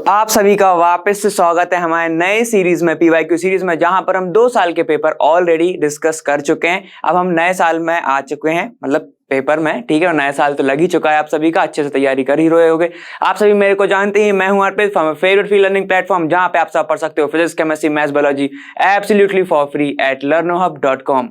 आप सभी का वापस से स्वागत है हमारे नए सीरीज में, पीवाईक्यू सीरीज में, जहां पर हम 2 साल के पेपर ऑलरेडी डिस्कस कर चुके हैं। अब हम नए साल में आ चुके हैं, मतलब पेपर में, ठीक है। और नया साल तो लग ही चुका है, आप सभी का अच्छे से तैयारी कर ही रहे होगे। आप सभी मेरे को जानते ही, मैं हूं Arpit from favourite free learning platform, जहां पे आप सब पढ़ सकते हो physics, chemistry, maths, biology absolutely for free at learnohub.com।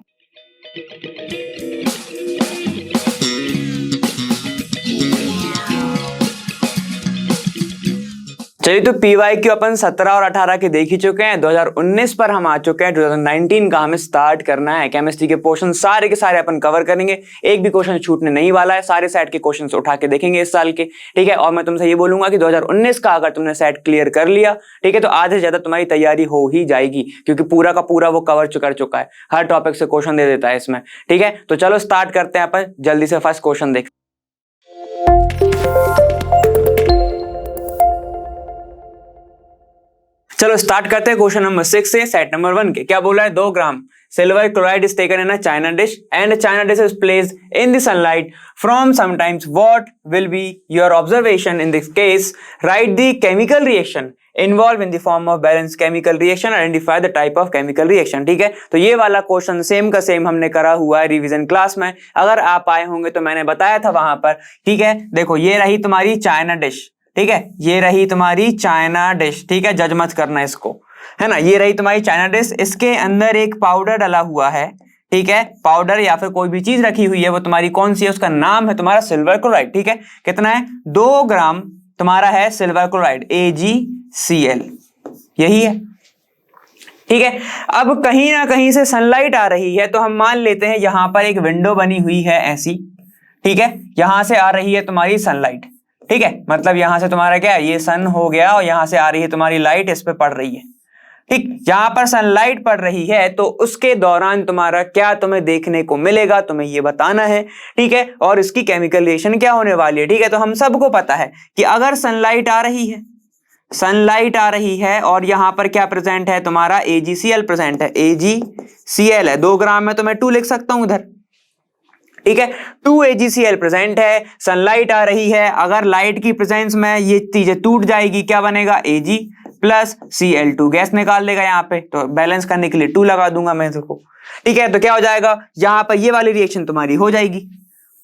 चलिए, तो पीवाईक्यू अपन 17 और 18 के देख ही चुके हैं। 2019 पर हम आ चुके हैं। 2019 का हमें स्टार्ट करना है। केमिस्ट्री के पोर्शन सारे के सारे अपन कवर करेंगे, एक भी क्वेश्चन छूटने नहीं वाला है। सारे सेट के क्वेश्चंस उठा के देखेंगे इस साल के, ठीक है। और मैं तुमसे ये बोलूंगा कि 2019 का अगर तुमने सेट क्लियर कर लिया, ठीक है, तो आधे से ज्यादा तुम्हारी तैयारी हो ही जाएगी, क्योंकि पूरा का पूरा वो कवर कर चुका है। हर टॉपिक से क्वेश्चन दे देता है इसमें, ठीक है। तो चलो स्टार्ट करते हैं अपन जल्दी से। फर्स्ट क्वेश्चन देख, चलो स्टार्ट करते हैं क्वेश्चन नंबर 6 से, सेट नंबर 1 के। क्या बोला है? 2 gram silver chloride is taken in a china dish and china dish is placed in the sunlight from sometimes. What will be your observation in this case? Write the chemical reaction involve in the form of balance chemical reaction, identify the type of chemical reaction, ठीक है। तो ये वाला question same का same हमने करा हुआ है रिवीजन क्लास में। अगर आप आए होंगे तो मैंने बताया था वहां पर, ठीक है। देखो, ये रही तुम्हारी चाइना डिश, ठीक है, ये रही तुम्हारी चाइना डिश, ठीक है, जज मत करना इसको, है ना। ये रही तुम्हारी चाइना डिश, इसके अंदर एक पाउडर डाला हुआ है, ठीक है। पाउडर या फिर कोई भी चीज रखी हुई है, वो तुम्हारी कौन सी है? उसका नाम है तुम्हारा सिल्वर क्लोराइड, ठीक है। कितना है? 2 ग्राम तुम्हारा है सिल्वर क्लोराइड, AgCl, यही है, ठीक है। अब कहीं ना कहीं से सनलाइट आ रही है, तो हम मान लेते हैं यहां पर एक विंडो बनी हुई है ऐसी, ठीक है। यहां से आ रही है तुम्हारी सनलाइट, ठीक है। मतलब यहां से तुम्हारा क्या है, ये सन हो गया, और यहां से आ रही है तुम्हारी लाइट, इस पे पड़ रही है, ठीक। यहां पर सनलाइट पड़ रही है, तो उसके दौरान तुम्हारा क्या तुम्हें देखने को मिलेगा, तुम्हें ये बताना है, ठीक है। और इसकी केमिकल रिएक्शन क्या होने वाली है, ठीक है। तो हम सबको पता है कि अगर सनलाइट आ रही है, सनलाइट आ रही है, और यहां पर क्या प्रेजेंट है तुम्हारा? AgCl प्रेजेंट है, AgCl है। 2 ग्राम में तो मैं 2 लिख सकता हूं इधर, ठीक है। 2 AgCl प्रेजेंट है, सनलाइट आ रही है। अगर लाइट की प्रेजेंस में ये चीजें टूट जाएगी, क्या बनेगा? Ag प्लस Cl2, गैस निकाल लेगा यहाँ पे, तो बैलेंस करने के लिए 2 लगा दूंगा मैं इसको, ठीक है। तो क्या हो जाएगा? यहां पर ये वाली रिएक्शन तुम्हारी हो जाएगी,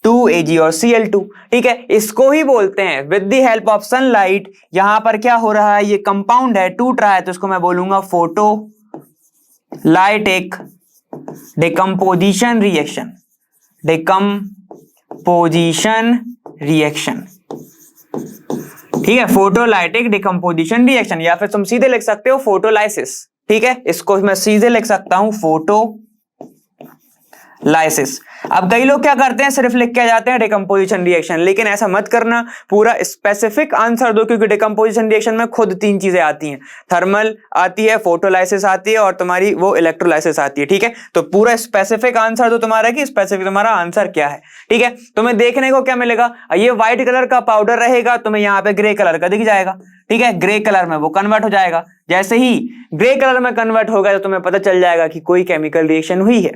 2 Ag और Cl2, ठीक है। इसको ही बोलते हैं with the help of sunlight. यहां पर क्या हो रहा है? ये कंपाउंड है, टूट रहा है, तो इसको मैं बोलूंगा photo lytic decomposition reaction, decomposition reaction, ठीक है। फोटोलाइटिक डिकम्पोजिशन रिएक्शन, या फिर तुम सीधे लिख सकते हो फोटोलाइसिस, ठीक है। इसको मैं सीधे लिख सकता हूं फोटोलाइसिस। अब कई लोग क्या करते हैं, सिर्फ लिख के जाते हैं डिकम्पोजिशन रिएक्शन, लेकिन ऐसा मत करना, पूरा स्पेसिफिक आंसर दो, क्योंकि डिकम्पोजिशन रिएक्शन में खुद 3 चीजें आती हैं, थर्मल आती है, फोटोलाइसिस आती है, और तुम्हारी वो इलेक्ट्रोलाइसिस आती है, ठीक है। तो पूरा स्पेसिफिक आंसर दो तुम्हारा, कि स्पेसिफिक तुम्हारा आंसर क्या है, ठीक है। तुम्हें देखने को क्या मिलेगा? ये व्हाइट कलर का पाउडर रहेगा, तुम्हें यहाँ पे ग्रे कलर का दिख जाएगा, ठीक है। ग्रे कलर में वो कन्वर्ट हो जाएगा। जैसे ही ग्रे कलर में कन्वर्ट होगा, तो तुम्हें पता चल जाएगा कि कोई केमिकल रिएक्शन हुई है,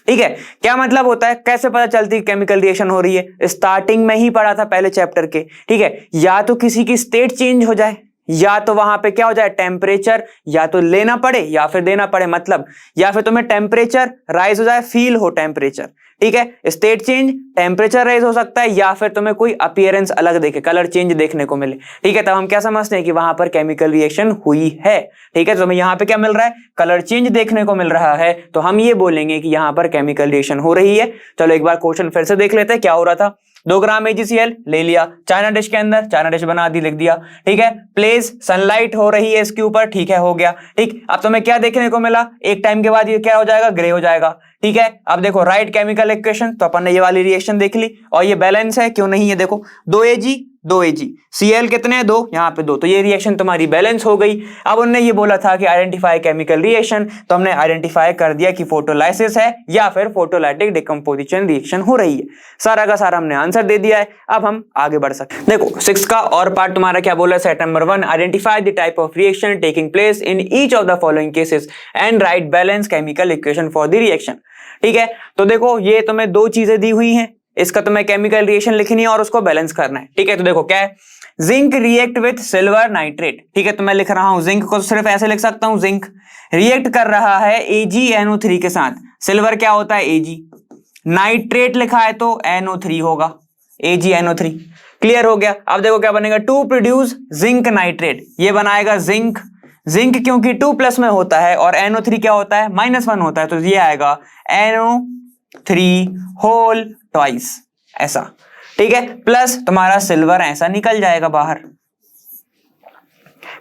ठीक है। क्या मतलब होता है, कैसे पता चलती है केमिकल रिएक्शन हो रही है? स्टार्टिंग में ही पढ़ा था पहले चैप्टर के, ठीक है। या तो किसी की स्टेट चेंज हो जाए, या तो वहां पे क्या हो जाए, टेम्परेचर या तो लेना पड़े या फिर देना पड़े, मतलब या फिर तुम्हें टेम्परेचर राइज हो जाए, फील हो टेम्परेचर, ठीक है। स्टेट चेंज, टेम्परेचर राइज हो सकता है, या फिर तुम्हें कोई अपीयरेंस अलग देखे, कलर चेंज देखने को मिले, ठीक है। तब हम क्या समझते हैं कि वहां पर केमिकल रिएक्शन हुई है, ठीक है। तो हमें यहाँ पे क्या मिल रहा है? कलर चेंज देखने को मिल रहा है, तो हम ये बोलेंगे कि यहाँ पर केमिकल रिएक्शन हो रही है। चलो एक बार क्वेश्चन फिर से देख लेते हैं क्या हो रहा था। 2 ग्राम AgCl ले लिया, चाइना डिश के अंदर, चाइना डिश बना दी, लिख दिया, ठीक है। प्लेस सनलाइट हो रही है इसके ऊपर, ठीक है, हो गया, ठीक। अब तुम्हें क्या देखने को मिला? एक टाइम के बाद ये क्या हो जाएगा? ग्रे हो जाएगा, ठीक है। अब देखो राइट केमिकल इक्वेशन, तो अपन ने ये वाली रिएक्शन देख ली, और ये बैलेंस है, क्यों नहीं है? देखो 2 Ag Cl कितने हैं? 2, यहाँ पे 2, तो ये रिएक्शन तुम्हारी बैलेंस हो गई। अब उन्होंने ये बोला था कि आइडेंटिफाई केमिकल रिएक्शन, तो हमने आइडेंटिफाई कर दिया कि फोटोलाइसिस है या फिर फोटोलाइटिक डिकम्पोजिशन रिएक्शन हो रही है। सारा का सारा हमने आंसर दे दिया है। अब हम आगे बढ़ सकते हैं। देखो 6 का और पार्ट तुम्हारा क्या बोला? Set number 1, identify the type of reaction taking place in each of the following cases and right balance chemical equation for the reaction, ठीक है। तो देखो ये तुम्हें 2 चीजें दी हुई हैं, इसका तुम्हें केमिकल रिएक्शन लिखनी है और उसको बैलेंस करना है, ठीक है। तो देखो क्या है, zinc react with silver nitrate, ठीक है, तो मैं लिख रहा हूं जिंक को सिर्फ ऐसे लिख सकता हूं, जिंक रिएक्ट कर रहा है AgNO3 के साथ, सिल्वर क्या होता है Ag, नाइट्रेट लिखा है तो NO3 होगा, AgNO3, क्लियर हो गया। अब देखो क्या बनेगा, टू प्रोड्यूस जिंक नाइट्रेट, ये बनाएगा जिंक, जिंक क्योंकि 2+ में होता है और NO3 क्या होता है -1 होता है, तो ये आएगा NO3 होल ट्वाइस ऐसा, ठीक है, प्लस तुम्हारा सिल्वर ऐसा निकल जाएगा बाहर,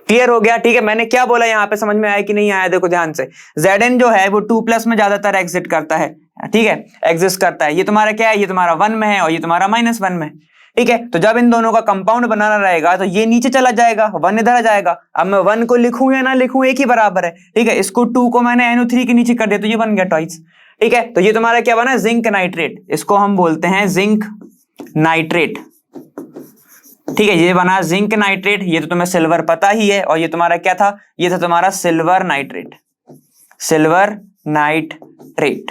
क्लियर हो गया। ठीक है, मैंने क्या बोला यहाँ पे समझ में आया कि नहीं आया, देखो ध्यान से, Zn जो है वो 2+ में ज्यादातर एग्जिट करता है, ठीक है, एग्जिस्ट करता है, ये तुम्हारा क्या है, ये तुम्हारा 1 में है और ये तुम्हारा -1 में, ठीक है, तो जब इन दोनों का कंपाउंड बनाना रहेगा तो ये नीचे चला जाएगा, 1 इधर आ जाएगा, अब मैं 1 को लिखूं या ना लिखूं एक ही बराबर है, ठीक है, इसको 2 को मैंने NO3 के नीचे कर दिया तो ये बन गया ट्वाइस, ठीक है, तो ये तुम्हारा क्या बना, जिंक नाइट्रेट, इसको हम बोलते हैं जिंक नाइट्रेट, ठीक है, ये बना जिंक नाइट्रेट, ये तो तुम्हें सिल्वर पता ही है, और ये तुम्हारा क्या था, ये था तुम्हारा सिल्वर नाइट्रेट, सिल्वर नाइट्रेट,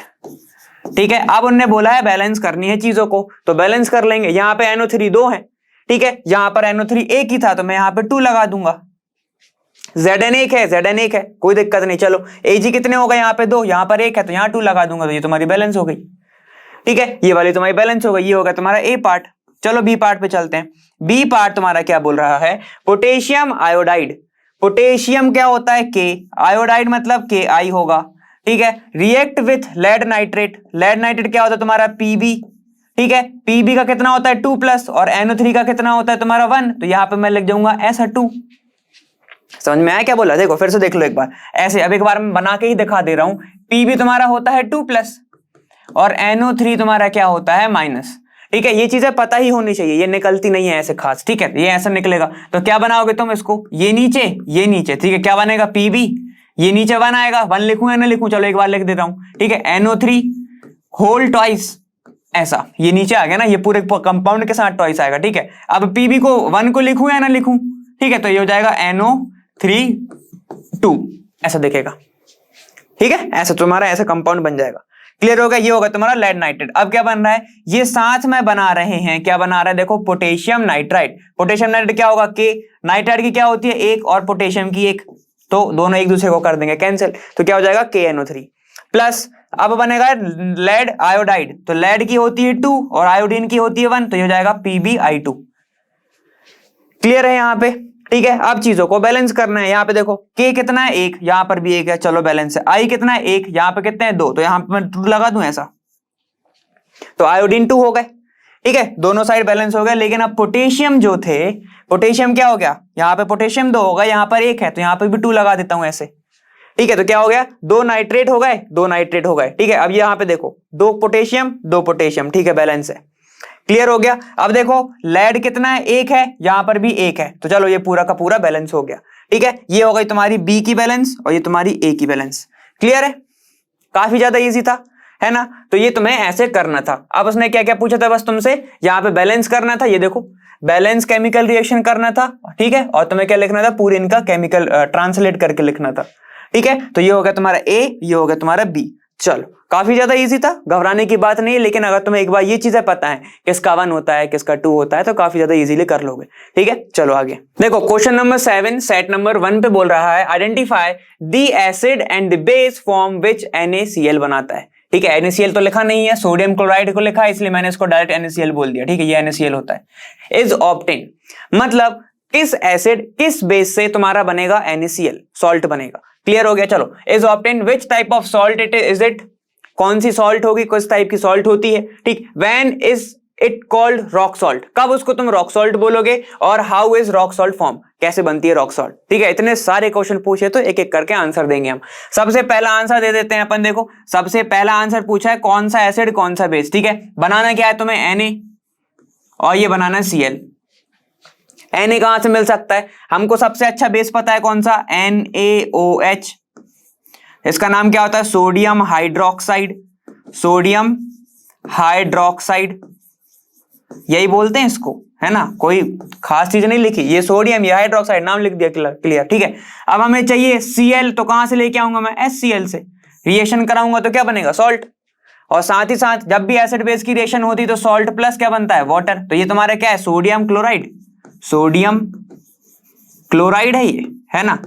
ठीक है। अब उनने बोला है बैलेंस करनी है चीजों को, तो बैलेंस कर लेंगे, यहां पे NO3 2 है, ठीक है, यहां पर NO3 1 ही था तो मैं यहां पे 2 लगा दूंगा, Zn 1 है, Zn 1 है, कोई दिक्कत नहीं, चलो Ag कितने होगा, यहाँ पे 2, यहाँ पर 1 है तो यहाँ 2 लगा दूंगा, तो ये तुम्हारी बैलेंस हो गई, ठीक है, ये वाली तुम्हारी बैलेंस हो गई, ये होगा तुम्हारा A पार्ट। चलो B पार्ट पे चलते हैं, B पार्ट तुम्हारा क्या बोल रहा है, पोटेशियम आयोडाइड, पोटेशियम क्या होता है K, आयोडाइड मतलब Ki होगा, ठीक है, react with lead nitrate, lead nitrate क्या होता है तुम्हारा Pb, ठीक है, Pb का कितना होता है 2+ और NO3 का कितना होता है तुम्हारा 1, तो यहां पे मैं लिख दूंगा ऐसा 2, समझ में आया क्या बोला, देखो फिर से देख लो एक बार ऐसे, अब एक बार मैं बना के ही दिखा दे रहा हूं, Pb तुम्हारा होता है 2+ और NO3 तुम्हारा क्या होता है -, ठीक है, ये चीजें पता ही होनी चाहिए, ये निकलती नहीं है ऐसे खास, ठीक है, ये ऐसा निकलेगा, तो क्या बनाओगे तुम इसको, ये नीचे, ठीक है, क्या बनेगा Pb, ये नीचे 1 आएगा, 1 लिखूं या ना लिखूं, चलो एक बार लिख देता हूं, ठीक है, NO3 होल ट्वाइस ऐसा, ये नीचे आ गया ना, ये पूरे कंपाउंड के साथ ट्वाइस आएगा, ठीक है, अब Pb को 1 को लिखूं या ना लिखूं, ठीक है, तो ये हो जाएगा NO3 2 ऐसा दिखेगा, ठीक है, ऐसा तुम्हारा ऐसा कंपाउंड बन जाएगा, क्लियर होगा, ये होगा तुम्हारा लेड नाइट्रेट। अब क्या बन रहा है, ये साथ में बना रहे हैं, क्या बना रहा है, देखो पोटेशियम नाइट्राइड, पोटेशियम नाइट्राइड क्या होगा K, नाइट्राइड की क्या होती है 1 और पोटेशियम की 1, तो दोनों एक दूसरे को कर देंगे कैंसिल, तो क्या हो जाएगा KNO3 प्लस, अब बनेगा लेड आयोडाइड, तो लेड की होती है 2 और आयोडीन की होती है 1, तो ये हो जाएगा PbI2, क्लियर है यहाँ पे, ठीक है। अब चीजों को बैलेंस करना है, यहाँ पे देखो K कितना है 1, यहाँ पर भी 1 है, चलो बैलेंस है, I कितना है 1, यहाँ पे कितने हैं 2, तो यहाँ पे मैं 2 लगा दूं ऐसा, तो आयोडीन 2 हो गए, ठीक है, दोनों साइड बैलेंस हो गए, लेकिन अब पोटेशियम जो थे, पोटेशियम क्या हो गया, यहाँ पे पोटेशियम 2 होगा, यहाँ पर 1 है तो यहाँ पे भी 2 लगा देता हूं ऐसे, ठीक है, तो क्या हो गया 2 नाइट्रेट हो गए, 2 नाइट्रेट हो गए, ठीक है, अब यहाँ पे देखो 2 पोटेशियम, ठीक है, बैलेंस है, क्लियर हो गया। अब देखो लेड कितना है 1 है, यहां पर भी 1 है, तो चलो ये पूरा का पूरा बैलेंस हो गया, ठीक है, ये हो गई तुम्हारी B की बैलेंस और ये तुम्हारी A की बैलेंस, क्लियर है, काफी ज्यादा इजी था, है ना, तो ये तुम्हें ऐसे करना था। अब उसने क्या क्या पूछा था, बस तुमसे यहाँ पे बैलेंस करना था, ये देखो बैलेंस केमिकल रिएक्शन करना था, ठीक है, और तुम्हें क्या लिखना था, पूरे इनका केमिकल ट्रांसलेट करके लिखना था, ठीक है, तो ये हो गया तुम्हारा A, ये हो गया तुम्हारा B, चलो काफी ज्यादा इजी था, घबराने की बात नहीं है, लेकिन अगर तुम्हें एक बार ये चीजें पता है किसका 1 होता है किसका 2 होता है तो काफी ज्यादा इजीली कर लोगे, ठीक है। चलो आगे देखो, क्वेश्चन नंबर 7 सेट नंबर 1 पे बोल रहा है identify the acid and the base form which NaCl बनाता है, ठीक है, NaCl तो लिखा नहीं है, सोडियम क्लोराइड को लिखा है, इसलिए मैंने इसको डायरेक्ट NaCl बोल दिया, ठीक है, ये NaCl होता है। इज ऑब्टेन मतलब किस एसिड किस बेस से तुम्हारा बनेगा NaCl, सॉल्ट बनेगा, क्लियर हो गया। चलो is obtain which type of salt is it, कौन सी सॉल्ट होगी, किस टाइप की सॉल्ट होती है, ठीक, when is it called rock salt, कब उसको तुम रॉक सॉल्ट बोलोगे, और how is rock salt form, कैसे बनती है रॉक सॉल्ट, ठीक है। इतने सारे क्वेश्चन पूछे तो एक एक करके आंसर देंगे हम। सबसे पहला आंसर दे देते हैं अपन, देखो सबसे पहला आंसर पूछा है कौन सा एसिड कौन सा बेस, ठीक है, बनाना क्या है तुम्हें Na और ये बनाना Cl, Na कहां से मिल सकता है, हमको सबसे अच्छा बेस पता है कौन सा, NaOH, इसका नाम क्या होता है, सोडियम हाइड्रोक्साइड, सोडियम हाइड्रोक्साइड यही बोलते हैं इसको, है ना, कोई खास चीज नहीं लिखी, ये सोडियम ये हाइड्रोक्साइड नाम लिख दिया, क्लियर, ठीक है। अब हमें चाहिए Cl, तो कहां से लेके आऊंगा मैं, HCl से, रिएक्शन कराऊंगा तो क्या बनेगा, सॉल्ट, और साथ ही साथ जब भी एसिड बेस की रिएक्शन होती है तो सॉल्ट प्लस क्या बनता है, वाटर, तो ये तुम्हारा क्या है, सोडियम क्लोराइड, सोडियम क्लोराइड है ये, है ना।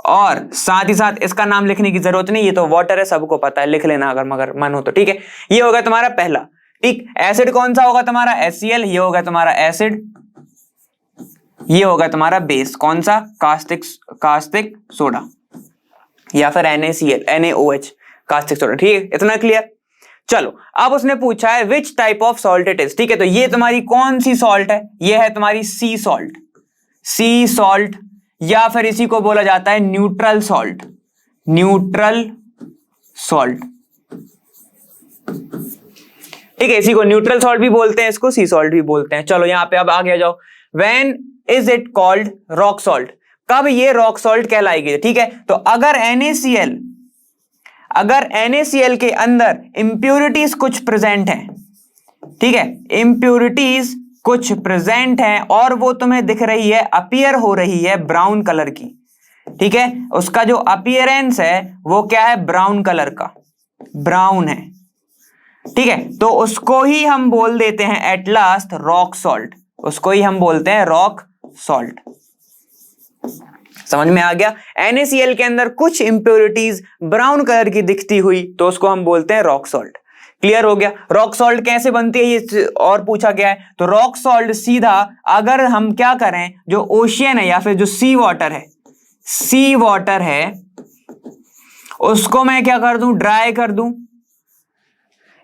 और साथ ही साथ इसका नाम लिखने की जरूरत नहीं, ये तो वाटर है, सबको पता है, लिख लेना अगर मगर मन हो तो, ठीक है। ये होगा तुम्हारा पहला, ठीक। एसिड कौन सा होगा तुम्हारा, HCl, ये होगा तुम्हारा एसिड, ये होगा तुम्हारा बेस, कौन सा, कास्टिक सोडा या फिर NaCl, NaOH, कास्टिक सोडा, ठीक है, इतना क्लियर। चलो अब उसने पूछा है which type of salt it is, ठीक है। तो ये तुम्हारी कौन सी सॉल्ट है, ये है तुम्हारी सी सॉल्ट, या फिर इसी को बोला जाता है न्यूट्रल सॉल्ट, ठीक है, इसी को न्यूट्रल सॉल्ट भी बोलते हैं, इसको सी सॉल्ट भी बोलते हैं। चलो यहां पे अब आगे आ जाओ, when is it called rock salt, कब ये रॉक सॉल्ट कहलाएगी, ठीक है। तो अगर NaCl के अंदर इंप्योरिटीज कुछ प्रेजेंट हैं, ठीक है, इंप्योरिटीज कुछ प्रेजेंट हैं और वो तुम्हें दिख रही है, अपीयर हो रही है ब्राउन कलर की, ठीक है, उसका जो अपीयरेंस है वो क्या है, ब्राउन कलर का, ब्राउन है, ठीक है। तो उसको ही हम बोल देते हैं एट लास्ट रॉक सॉल्ट, उसको ही हम बोलते हैं रॉक सॉल्ट। समझ में आ गया, NaCl के अंदर कुछ इंप्योरिटीज ब्राउन कलर की दिखती हुई तो उसको हम बोलते हैं रॉक सॉल्ट। क्लियर हो गया। रॉक सॉल्ट कैसे बनती है ये और पूछा गया है, तो रॉक सॉल्ट सीधा अगर हम क्या करें, जो ओशियन है या फिर जो सी वाटर है उसको मैं क्या कर दूं, ड्राई कर दूं।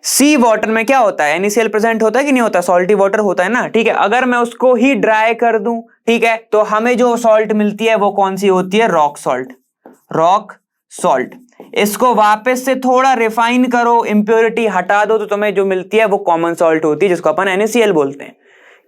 सी वाटर में क्या होता है, NaCl प्रेजेंट होता है कि नहीं होता, सॉल्टी वाटर होता है ना, ठीक है। अगर मैं उसको ही ड्राई कर दूं, ठीक है, तो हमें जो सॉल्ट मिलती है वो कौन सी होती है, रॉक सॉल्ट। इसको वापस से थोड़ा रिफाइन करो, इंप्योरिटी हटा दो, तो तुम्हें जो मिलती है वो कॉमन सॉल्ट होती है, जिसको अपन NaCl बोलते हैं।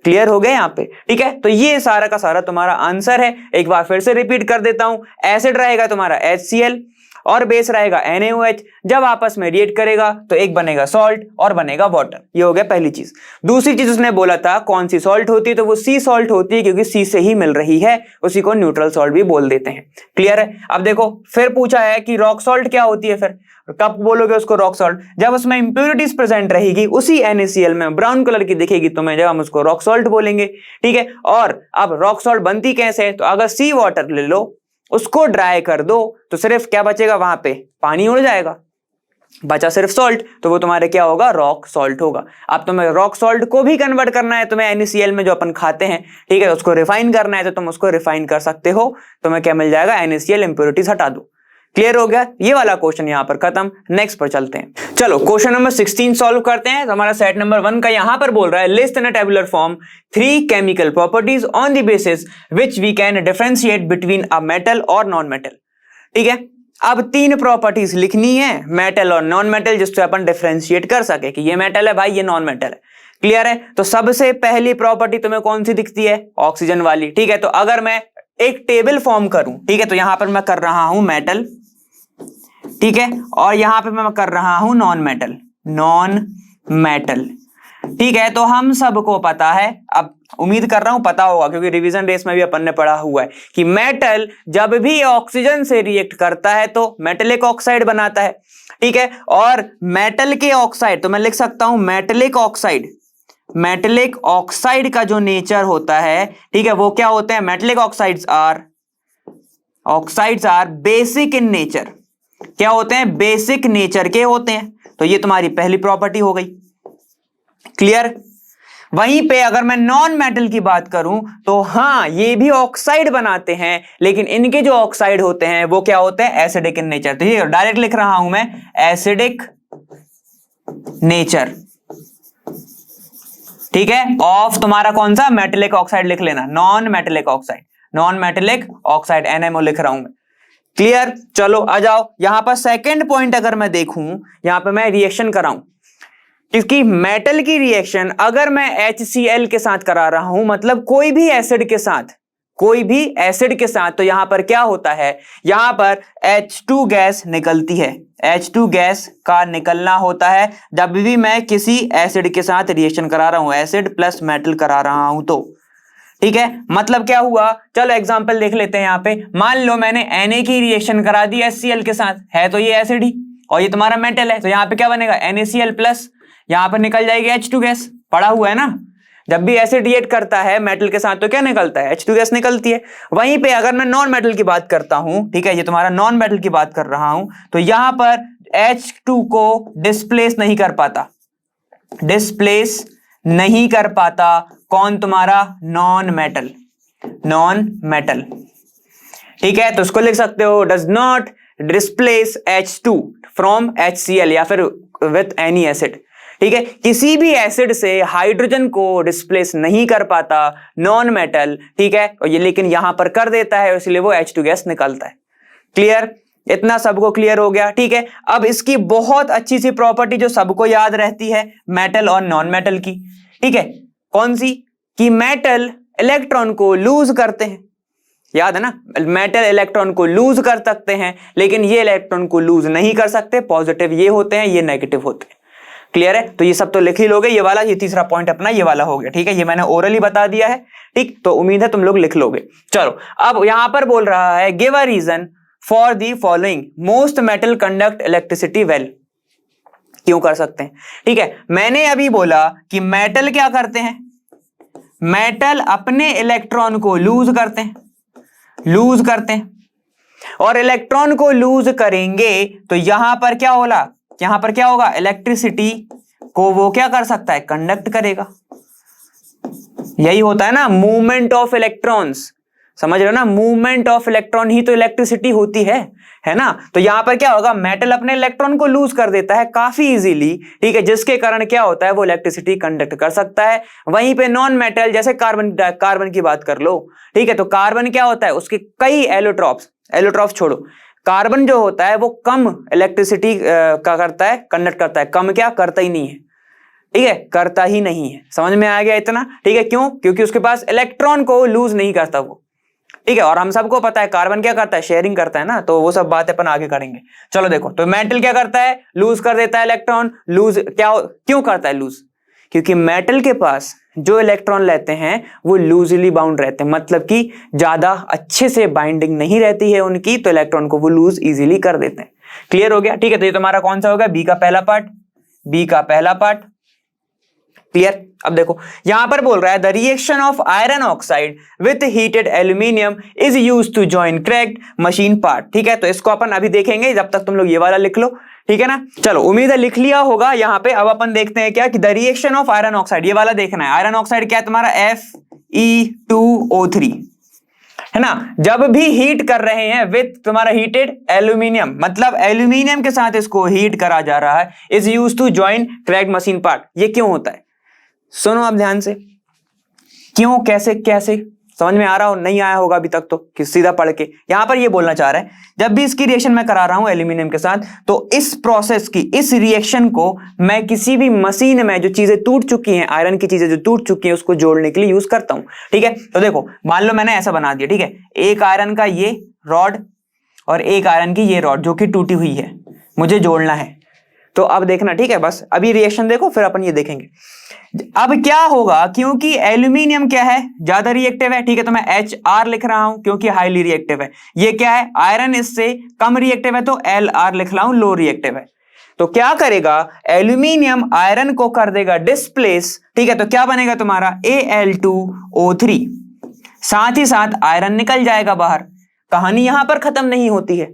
क्लियर हो गया यहाँ पे, ठीक है। तो ये सारा का सारा तुम्हारा आंसर है। एक बार फिर से रिपीट कर देता हूं, एसिड रहेगा तुम्हारा HCl और बेस रहेगा NaOH। जब आपस में रिएक्ट करेगा तो एक बनेगा सॉल्ट और बनेगा वाटर। ये हो गया पहली चीज। दूसरी चीज उसने बोला था कौन सी सॉल्ट होती है, तो वो सी सॉल्ट होती है, क्योंकि सी से ही मिल रही है, उसी को न्यूट्रल सॉल्ट भी बोल देते हैं। क्लियर है। अब देखो फिर पूछा है कि रॉक सॉल्ट क्या होती है, फिर कब बोलोगे उसको रॉक सॉल्ट, जब उसमें इंप्योरिटीज प्रेजेंट रहेगी, उसी NaCl में ब्राउन कलर की दिखेगी तुम्हें, जब हम उसको रॉक सॉल्ट बोलेंगे, ठीक है। और अब रॉक सॉल्ट बनती कैसे है, तो अगर सी वाटर ले लो, उसको ड्राई कर दो, तो सिर्फ क्या बचेगा, वहां पे पानी उड़ जाएगा, बचा सिर्फ सॉल्ट, तो वो तुम्हारे क्या होगा, रॉक सॉल्ट होगा। अब तुम्हें रॉक सॉल्ट को भी कन्वर्ट करना है, तुम्हें NaCl में जो अपन खाते हैं, ठीक है, उसको रिफाइन करना है, तो तुम उसको रिफाइन कर सकते हो। तुम्हें क्या मिल जाएगा, NaCl, इंप्योरिटीज हटा दो। क्लियर हो गया, ये वाला क्वेश्चन यहां पर खत्म। नेक्स्ट पर चलते हैं। चलो क्वेश्चन नंबर 16 सॉल्व करते हैं। तो हमारा सेट नंबर 1 का यहां पर बोल रहा है, list in a tabular form 3 chemical properties on the basis which we can differentiate between a metal और नॉन मेटल। ठीक है, अब 3 प्रॉपर्टीज लिखनी है, मेटल और नॉन मेटल, जिससे अपन डिफरेंशिएट कर सके कि ये मेटल है भाई, ये नॉन मेटल है। क्लियर है। तो सबसे पहली प्रॉपर्टी तुम्हें कौन सी दिखती है, ऑक्सीजन वाली। ठीक है, तो अगर मैं एक टेबल फॉर्म करूं, ठीक है, तो यहां पर मैं कर रहा हूं मेटल, ठीक है, और यहां पे मैं कर रहा हूं नॉन मेटल। ठीक है, तो हम सबको पता है, अब उम्मीद कर रहा हूं पता होगा, क्योंकि रिवीजन रेस में भी अपन ने पढ़ा हुआ है कि मेटल जब भी ऑक्सीजन से रिएक्ट करता है तो मेटलिक ऑक्साइड बनाता है। ठीक है, और मेटल के ऑक्साइड, तो मैं लिख सकता हूं मेटलिक ऑक्साइड का जो नेचर होता है, ठीक है, वो क्या होते हैं, metallic oxides are basic in nature. क्या होते हैं, बेसिक नेचर के होते हैं। तो ये तुम्हारी पहली प्रॉपर्टी हो गई। क्लियर। वहीं पे अगर मैं नॉन मेटल की बात करूं, तो हां ये भी ऑक्साइड बनाते हैं, लेकिन इनके जो ऑक्साइड होते हैं वो क्या होते हैं, एसिडिक इन नेचर। तो ये डायरेक्ट लिख रहा हूं मैं, एसिडिक नेचर। ठीक है, ऑफ तुम्हारा कौन सा, मेटलिक ऑक्साइड लिख लेना, नॉन मेटलिक ऑक्साइड NMO लिख रहा हूं मैं। क्लियर। चलो आ जाओ, यहां पर सेकंड पॉइंट अगर मैं देखूं, यहां पर मैं रिएक्शन कराऊं, क्योंकि मेटल की रिएक्शन अगर मैं HCl के साथ करा रहा हूं, मतलब कोई भी एसिड के साथ, तो यहां पर क्या होता है, यहां पर H2 गैस निकलती है। H2 गैस का निकलना होता है जब भी मैं किसी एसिड के साथ रिएक्शन करा रहा हूं, एसिड प्लस मेटल करा रहा हूं तो। ठीक है, मतलब क्या हुआ, चलो एग्जांपल देख लेते हैं। यहां पे मान लो मैंने Na की रिएक्शन करा दी HCl के साथ, है तो ये एसिड ही, और ये तुम्हारा मेटल है, तो यहां पे क्या बनेगा, NaCl प्लस, यहां पर निकल जाएगी H2 गैस, पड़ा हुआ है ना। जब भी एसिड रिएक्ट करता है मेटल के साथ तो क्या निकलता है, H2 गैस निकलती है। वहीं पे अगर मैं नॉन मेटल की बात करता हूं, ठीक है, ये तुम्हारा नॉन मेटल की बात कर रहा हूं, तो यहां पर H2 को डिस्प्लेस नहीं कर पाता, डिस्प्लेस नहीं कर पाता कौन, तुम्हारा नॉन मेटल, नॉन मेटल, ठीक है। तो उसको लिख सकते हो does not displace H2 from HCl या फिर विथ एनी एसिड, ठीक है। किसी भी एसिड से हाइड्रोजन को डिस्प्लेस नहीं कर पाता नॉन मेटल, ठीक है, और ये लेकिन यहां पर कर देता है, इसलिए वो H2 गैस निकलता है। क्लियर, इतना सबको क्लियर हो गया, ठीक है। अब इसकी बहुत अच्छी सी प्रॉपर्टी जो सबको याद रहती है मेटल और नॉन मेटल की, ठीक है, कौन सी, कि मेटल इलेक्ट्रॉन को लूज करते हैं, याद है ना, मेटल इलेक्ट्रॉन को लूज कर सकते हैं, लेकिन ये इलेक्ट्रॉन को लूज नहीं कर सकते, पॉजिटिव ये होते हैं, ये नेगेटिव होते हैं। क्लियर है, तो ये सब तो लिख ही लोगे, ये वाला, ये तीसरा पॉइंट अपना ये वाला हो गया, ठीक है, ये मैंने ओरली बता दिया है, ठीक, तो उम्मीद है तुम लोग लिख लोगे। चलो अब यहां पर बोल रहा है give a reason for the following, most metal conduct electricity well, क्यों कर सकते हैं, ठीक है। मैंने अभी बोला कि मेटल क्या करते हैं, मेटल अपने इलेक्ट्रॉन को लूज करते हैं, लूज करते हैं, और इलेक्ट्रॉन को लूज करेंगे तो यहां पर क्या होगा, यहां पर क्या होगा, इलेक्ट्रिसिटी को वो क्या कर सकता है, कंडक्ट करेगा। यही होता है ना मूवमेंट ऑफ इलेक्ट्रॉन्स, समझ रहे हो ना, मूवमेंट ऑफ इलेक्ट्रॉन ही तो इलेक्ट्रिसिटी होती है ना। तो यहां पर क्या होगा, मेटल अपने इलेक्ट्रॉन को लूज कर देता है काफी इजीली, ठीक है, जिसके कारण क्या होता है, वो इलेक्ट्रिसिटी कंडक्ट कर सकता है। वहीं पे नॉन मेटल जैसे कार्बन की बात कर लो, ठीक है, तो कार्बन क्या होता है, उसके कई एलोट्रॉप्स छोड़ो, कार्बन जो होता है वो कम इलेक्ट्रिसिटी का करता है, कंडक्ट करता है, कम क्या करता ही नहीं है, ठीक है, करता ही नहीं है। समझ में आ गया इतना, ठीक है, क्यों, क्योंकि उसके पास इलेक्ट्रॉन को लूज नहीं करता वो, ठीक है। और हम सबको पता है कार्बन क्या करता है, शेयरिंग करता है ना, तो वो सब बातें अपन आगे करेंगे। चलो देखो, तो मेटल क्या करता है, लूज कर देता है इलेक्ट्रॉन, लूज क्यों करता है लूज, क्योंकि मेटल के पास जो इलेक्ट्रॉन रहते हैं वो लूजली बाउंड रहते हैं, मतलब कि ज्यादा अच्छे से बाइंडिंग नहीं रहती है उनकी, तो इलेक्ट्रॉन को वो लूज इजीली कर देते हैं। क्लियर हो गया, ठीक है। तो ये तुम्हारा कौन सा होगा, बी का पहला पार्ट, बी का पहला पार्ट, क्लियर। अब देखो यहां पर बोल रहा है the reaction of iron oxide with heated aluminium is used to join cracked machine part, ठीक है। तो इसको अपन अभी देखेंगे, जब तक तुम लोग ये वाला लिख लो, ठीक है ना। चलो उम्मीद है लिख लिया होगा यहां पे। अब अपन देखते हैं क्या कि the reaction of iron oxide, ये वाला देखना है। आयरन ऑक्साइड क्या है तुम्हारा, Fe2O3, है ना। जब भी हीट कर रहे हैं विथ तुम्हारा हीटेड एल्यूमिनियम, मतलब एल्यूमिनियम के साथ इसको हीट करा जा रहा है, is used to join cracked machine part. ये क्यों होता है, सुनो आप ध्यान से, क्यों, कैसे कैसे, समझ में आ रहा हो, नहीं आया होगा अभी तक तो, कि सीधा पढ़ के यहां पर ये बोलना चाह रहा है, जब भी इसकी रिएक्शन मैं करा रहा हूं एल्यूमिनियम के साथ, तो इस प्रोसेस की, इस रिएक्शन को मैं किसी भी मशीन में जो चीजें टूट चुकी हैं, आयरन की चीजें जो टूट चुकी हैं, उसको जोड़ने के लिए यूज करता हूं, ठीक है। तो देखो मान लो मैंने ऐसा बना दिया, ठीक है, एक आयरन का ये रॉड और एक आयरन की ये रॉड जो कि टूटी हुई है, मुझे जोड़ना है। तो अब देखना, ठीक है, बस अभी रिएक्शन देखो फिर अपन ये देखेंगे। अब क्या होगा, क्योंकि एल्यूमिनियम क्या है, ज्यादा रिएक्टिव है, ठीक है, तो मैं HR लिख रहा हूं क्योंकि हाईली रिएक्टिव है। ये क्या है, आयरन इससे कम रिएक्टिव है, तो LR लिख रहा हूं, लो रिएक्टिव है। तो क्या करेगा, एल्यूमिनियम आयरन को कर देगा डिस्प्लेस, ठीक है, तो क्या बनेगा तुम्हारा Al2O3, साथ ही साथ आयरन निकल जाएगा बाहर। कहानी यहां पर खत्म नहीं होती है,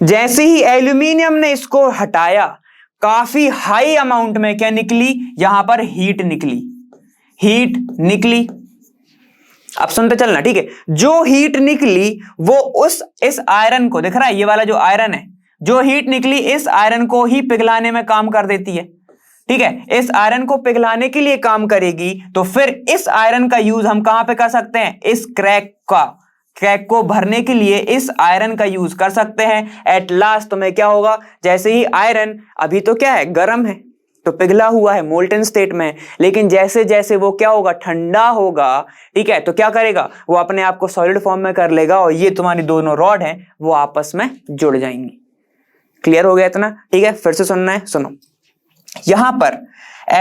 जैसे ही एल्यूमिनियम ने इसको हटाया, काफी हाई अमाउंट में क्या निकली, यहां पर हीट निकली, हीट निकली। अब सुनते चलना, ठीक है, जो हीट निकली वो इस आयरन को, दिख रहा है ये वाला जो आयरन है, जो हीट निकली इस आयरन को ही पिघलाने में काम कर देती है, ठीक है, इस आयरन को पिघलाने के लिए काम करेगी। तो फिर इस आयरन का यूज हम कहां पे कर सकते हैं, इस क्रैक को भरने के लिए इस आयरन का यूज कर सकते हैं। एट लास्ट तुम्हें क्या होगा, जैसे ही आयरन अभी तो क्या है, गर्म है, तो पिघला हुआ है, मोल्टन स्टेट में, लेकिन जैसे जैसे वो क्या होगा, ठंडा होगा, ठीक है, तो क्या करेगा, वो अपने आप को सॉलिड फॉर्म में कर लेगा और ये तुम्हारी दोनों रॉड हैं वो आपस में जुड़ जाएंगी। क्लियर हो गया इतना, ठीक है। फिर से सुनना है, सुनो, यहां पर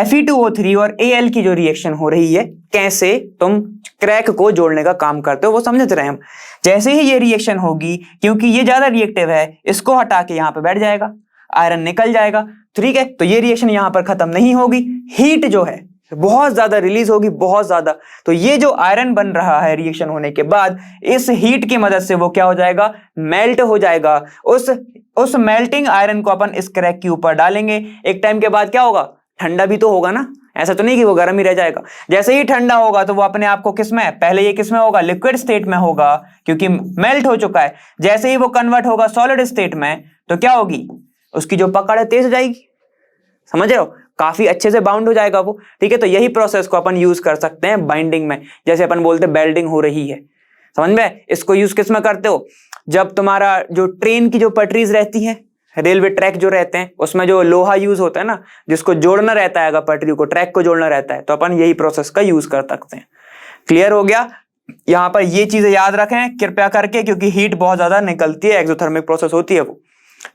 Fe2O3 और Al की जो रिएक्शन हो रही है, कैसे तुम क्रैक को जोड़ने का काम करते हो वो समझ रहे हैं हम। जैसे ही ये रिएक्शन होगी, क्योंकि ये ज्यादा रिएक्टिव है, इसको हटा के यहां पे बैठ जाएगा, आयरन निकल जाएगा, ठीक है। तो ये रिएक्शन यहां पर खत्म नहीं होगी, हीट जो है बहुत ज्यादा रिलीज होगी, बहुत ज्यादा। तो ये जो आयरन बन रहा है रिएक्शन होने के बाद, इस हीट की मदद से वो क्या हो जाएगा, मेल्ट हो जाएगा। उस मेल्टिंग आयरन को अपन इस क्रैक के ऊपर डालेंगे। एक टाइम के बाद क्या होगा, ठंडा भी तो होगा ना, ऐसा तो नहीं कि वो गर्म ही रह जाएगा। जैसे ही ठंडा होगा तो वो अपने आप को किसमें, पहले ये किसमें होगा, लिक्विड स्टेट में होगा, क्योंकि मेल्ट हो चुका है। जैसे ही वो कन्वर्ट होगा सॉलिड स्टेट में, तो क्या होगी, उसकी जो पकड़ है तेज हो जाएगी। समझ रहे हो, काफी अच्छे से बाउंड हो जाएगा वो। ठीक है, तो यही प्रोसेस को अपन यूज कर सकते हैं बाइंडिंग में। जैसे अपन बोलते हैं बेल्डिंग हो रही है, समझ में। इसको यूज किस में करते हो, जब तुम्हारा जो ट्रेन की जो पटरीज रहती है, रेलवे ट्रैक जो रहते हैं, उसमें जो लोहा यूज होता है ना, जिसको जोड़ना रहता है, अगर पटरी को, ट्रैक को जोड़ना रहता है, तो अपन यही प्रोसेस का यूज कर सकते हैं। क्लियर हो गया। यहां पर ये चीजें याद रखें कृपया करके, क्योंकि हीट बहुत ज्यादा निकलती है, एक्सोथर्मिक प्रोसेस होती है वो।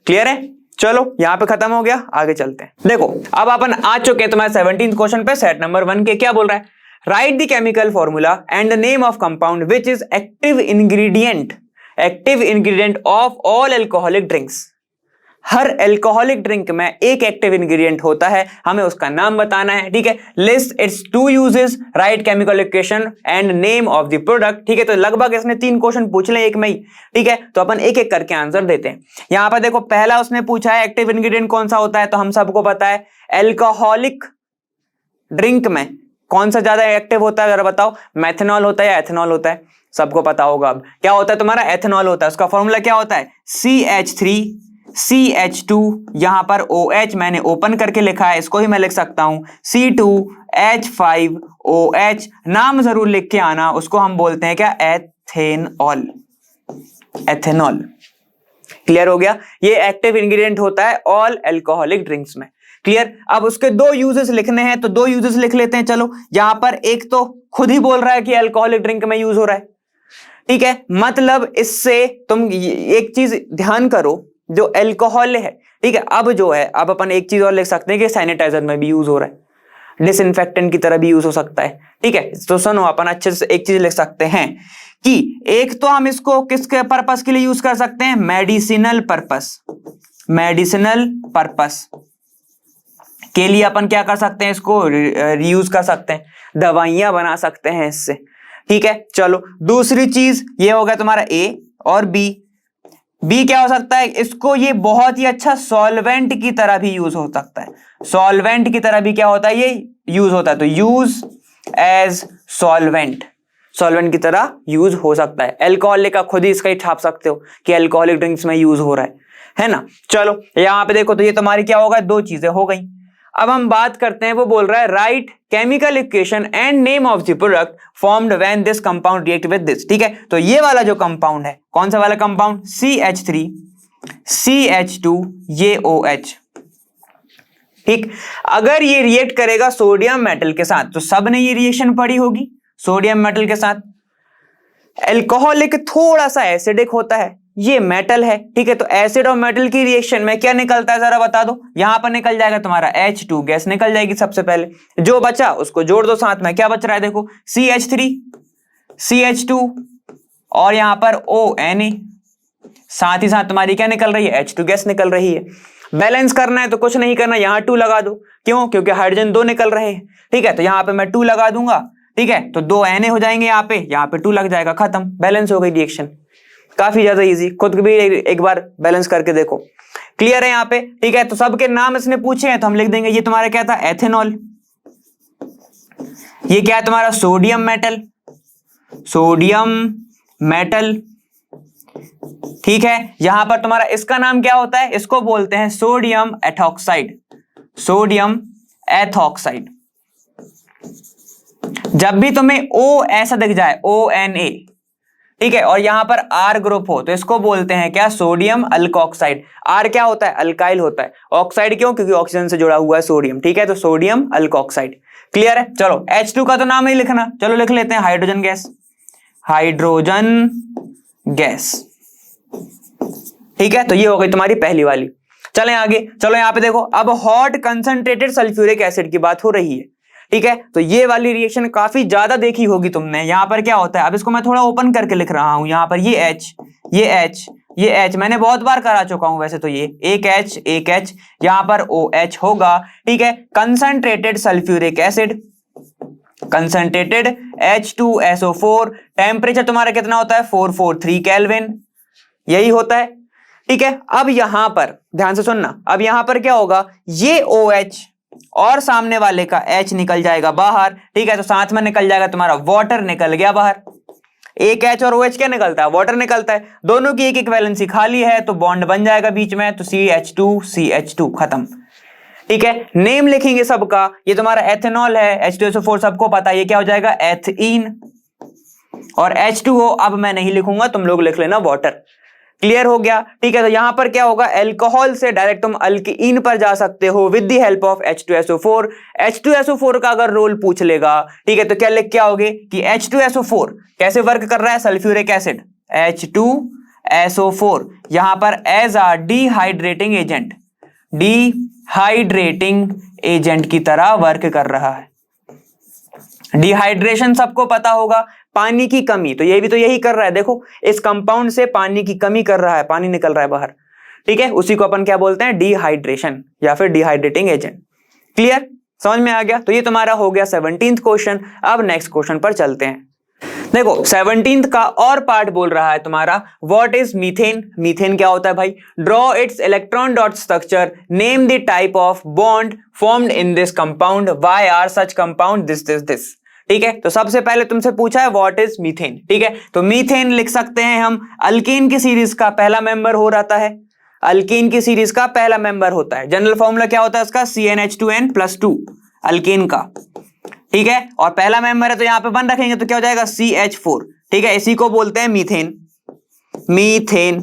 क्लियर है, चलो यहां पे खत्म हो गया, आगे चलते हैं। देखो अब अपन आ चुके हैं तुम्हारे 17th क्वेश्चन पे, सेट नंबर 1 के। क्या बोल रहा है, right the chemical formula and the name of compound which is active ingredient of all alcoholic drinks. Her alcoholic drink में एक एक्टिव इंग्रेडिएंट होता है, हमें उसका नाम बताना है। ठीक है, list it's 2 uses, right chemical equation and name of the product. ठीक है, तो लगभग इसने 3 क्वेश्चन पूछ ले एक में ही। ठीक है, तो अपन एक एक करके आंसर देते हैं। यहां पर देखो पहला उसने पूछा है एक्टिव इंग्रेडिएंट कौन सा होता है, तो हम सबको पता है एल्कोहलिक ड्रिंक में कौन सा ज्यादा एक्टिव होता है, जरा बताओ, मैथनॉल होता है या एथेनॉल होता है, सबको पता होगा। अब क्या होता है तुम्हारा, एथेनॉल होता है। उसका फॉर्मूला क्या होता है, CH3CH2, यहां पर OH मैंने ओपन करके लिखा है, इसको ही मैं लिख सकता हूं C2H5OH, नाम जरूर लिख के आना, उसको हम बोलते हैं क्या, एथेनॉल, एथेनॉल। क्लियर हो गया, ये एक्टिव इंग्रेडिएंट होता है ऑल एल्कोहलिक ड्रिंक्स में। क्लियर, अब उसके 2 यूजेस लिखने हैं, तो 2 यूजेस लिख लेते हैं। चलो यहां पर एक तो खुद ही बोल रहा है कि एल्कोहलिक ड्रिंक में यूज हो रहा है। ठीक है, मतलब इससे तुम एक चीज ध्यान करो, जो एल्कोहल है, ठीक है, अब जो है, अब अपन एक चीज और लिख सकते हैं कि सैनिटाइजर में भी यूज हो रहा है, डिसइंफेक्टेंट की तरह भी यूज हो सकता है। ठीक है, तो सुनो, अपन अच्छे से एक चीज लिख सकते हैं कि एक तो हम इसको किसके पर्पस के लिए यूज कर सकते हैं, मेडिसिनल पर्पस, मेडिसिनल पर्पस के लिए अपन क्या कर सकते हैं, इसको रीयूज कर सकते हैं, दवाइयां बना सकते हैं इससे। ठीक है, चलो दूसरी चीज ये हो गया तुम्हारा A, और बी क्या हो सकता है, इसको ये बहुत ही अच्छा सॉल्वेंट की तरह भी यूज हो सकता है। सॉल्वेंट की तरह भी क्या होता है, ये यूज होता है, तो यूज एज सॉल्वेंट, सॉल्वेंट की तरह यूज हो सकता है। एल्कोहलिक का खुद ही इसका ही छाप सकते हो कि एल्कोहलिक ड्रिंक्स में यूज हो रहा है ना। चलो यहां पे देखो, तो ये तुम्हारी क्या होगा, 2 चीजें हो गई। अब हम बात करते हैं, वो बोल रहा है right chemical equation and name of the product formed when this compound react with this. ठीक है, तो ये वाला जो कंपाउंड है, कौन सा वाला कंपाउंड, CH3CH2 ये OH। ठीक, अगर ये रिएक्ट करेगा सोडियम मेटल के साथ, तो सबने ये रिएक्शन पढ़ी होगी, सोडियम मेटल के साथ। एल्कोहलिक थोड़ा सा एसिडिक होता है, ये मेटल है। ठीक है, तो एसिड और मेटल की रिएक्शन में क्या निकलता है, जरा बता दो। यहां पर निकल जाएगा तुम्हारा H2 गैस निकल जाएगी सबसे पहले, जो बचा उसको जोड़ दो साथ में, क्या बच रहा है देखो, CH3CH2 और यहां पर ONA, साथ ही साथ तुम्हारी क्या निकल रही है, H2 गैस निकल रही है। बैलेंस करना है तो कुछ नहीं करना, यहां 2 लगा दो, क्यों, क्योंकि हाइड्रोजन 2 निकल रहे हैं। ठीक है, तो यहां पे मैं 2 लगा दूंगा। ठीक है, तो 2 Na हो जाएंगे, यहां पे 2 लग जाएगा, खत्म, बैलेंस हो गई रिएक्शन। काफी ज्यादा इजी, खुद भी एक बार बैलेंस करके देखो। क्लियर है यहाँ पे। ठीक है, तो सबके नाम इसने पूछे हैं, तो हम लिख देंगे, ये तुम्हारा क्या था, एथेनॉल। ये क्या है तुम्हारा, सोडियम मेटल, सोडियम मेटल। ठीक है, यहां पर तुम्हारा इसका नाम क्या होता है, इसको बोलते हैं सोडियम एथॉक्साइड, सोडियम एथॉक्साइड। जब भी तुम्हें O ऐसा दिख जाए, ONA, ठीक है, और यहां पर R ग्रुप हो, तो इसको बोलते हैं क्या, सोडियम अल्कोक्साइड। R क्या होता है, अल्काइल होता है, ऑक्साइड क्यों, क्योंकि ऑक्सीजन से जुड़ा हुआ है सोडियम। ठीक है, तो सोडियम अल्कोक्साइड। क्लियर है, चलो H2 का तो नाम ही लिखना, चलो लिख लेते हैं, हाइड्रोजन गैस, हाइड्रोजन गैस। ठीक है, तो ये हो गई तुम्हारी पहली वाली। चलें आगे, चलो यहां पे देखो, अब हॉट कंसंट्रेटेड सल्फ्यूरिक एसिड की बात हो रही है। ठीक है, तो ये वाली रिएक्शन काफी ज्यादा देखी होगी तुमने। यहां पर क्या होता है, अब इसको मैं थोड़ा ओपन करके लिख रहा हूं, यहां पर ये H, ये H, ये H मैंने बहुत बार करा चुका हूं वैसे तो, ये एक H, यहां पर OH होगा। ठीक है, concentrated sulphuric acid, concentrated H2SO4, temperature तुम्हारा कितना होता है 443 केल्विन, यही होता है। ठीक है, अब यहां पर ध्यान से सुनना, अब यहां पर क्या होगा, ये OH और सामने वाले का H निकल जाएगा बाहर। ठीक है, तो साथ में निकल जाएगा तुम्हारा वाटर, निकल गया बाहर। एक H और OH क्या निकलता है, वाटर निकलता है। दोनों की एक एक वैलेंसी खाली है तो बॉन्ड बन जाएगा बीच में, तो CH2 खत्म। ठीक है, नेम लिखेंगे सबका, ये तुम्हारा एथेनॉल है, H2SO4 सबको पता है, ये क्या हो जाएगा एथीन, और H2O अब मैं नहीं लिखूंगा, तुम लोग लिख लेना वाटर। क्लियर हो गया। ठीक है, तो यहां पर क्या होगा, अल्कोहल से डायरेक्ट तुम अल्कीन पर जा सकते हो with the help of H2SO4। H2SO4 का अगर रोल पूछ लेगा, ठीक है, तो क्या लिख के आओगे कि H2SO4 कैसे वर्क कर रहा है, सल्फ्यूरिक एसिड H2SO4 यहां पर as a dehydrating agent, dehydrating agent की तरह वर्क कर रहा है। डिहाइड्रेशन सबको पता होगा, पानी की कमी, तो ये भी तो यही कर रहा है। देखो इस कंपाउंड से पानी की कमी कर रहा है, पानी निकल रहा है बाहर। ठीक है, उसी को अपन क्या बोलते हैं, डिहाइड्रेशन या फिर डिहाइड्रेटिंग एजेंट। क्लियर, समझ में आ गया। तो ये तुम्हारा हो गया 17th क्वेश्चन। अब नेक्स्ट क्वेश्चन पर चलते हैं। देखो 17th का और पार्ट बोल रहा है तुम्हारा, व्हाट इज मीथेन। मीथेन क्या होता है भाई, draw its electron dot structure, name the type of bond formed in this compound, why are such compound this. ठीक है, तो सबसे पहले तुमसे पूछा है व्हाट इज मीथेन। ठीक है, तो मीथेन लिख सकते हैं हम, अल्कीन की सीरीज का पहला मेंबर हो रहता है, अल्कीन की सीरीज का पहला मेंबर होता है। जनरल फॉर्मूला क्या होता है उसका, CnH2n+2 अल्कीन का। ठीक है, और पहला मेंबर है तो यहां पे 1 रखेंगे तो क्या हो जाएगा CH4। ठीक है, इसी को बोलते हैं मीथेन, मीथेन।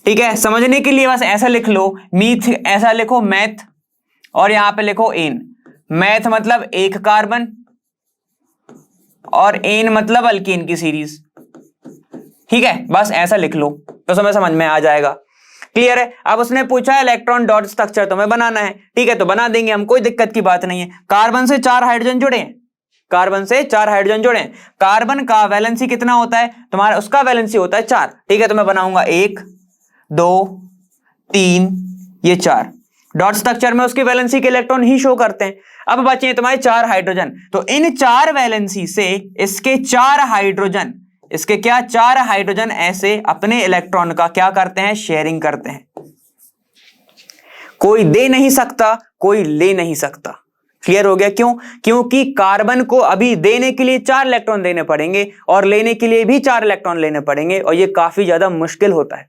ठीक है, समझने के लिए बस ऐसा लिख लो, ऐसा लिखो मैथ, और यहां पे लिखो एन। मैथ मतलब एक कार्बन, और एन मतलब अल्कीन की सीरीज। ठीक है, बस ऐसा लिख लो तो समझ में आ जाएगा। क्लियर है। अब उसने पूछा है इलेक्ट्रॉन डॉट स्ट्रक्चर तुम्हें बनाना है, ठीक है, तो बना देंगे हम, कोई दिक्कत की बात नहीं है। कार्बन से 4 हाइड्रोजन जुड़े हैं, कार्बन से 4 हाइड्रोजन जुड़े हैं। कार्बन का वैलेंसी कितना होता है तुम्हारा, उसका वैलेंसी होता है 4। ठीक है, तो मैं बनाऊंगा 1 2 3, ये 4 डॉट स्ट्रक्चर में उसकी वैलेंसी के इलेक्ट्रॉन ही शो करते हैं। अब बचे तुम्हारे 4 हाइड्रोजन, तो इन 4 वैलेंसी से इसके 4 हाइड्रोजन, इसके क्या 4 हाइड्रोजन ऐसे अपने इलेक्ट्रॉन का क्या करते हैं, शेयरिंग करते हैं। कोई दे नहीं सकता, कोई ले नहीं सकता। क्लियर हो गया। क्यों? क्योंकि कार्बन को अभी देने के लिए 4 इलेक्ट्रॉन देने पड़ेंगे और लेने के लिए भी 4 इलेक्ट्रॉन लेने पड़ेंगे, और ये काफी ज्यादा मुश्किल होता है।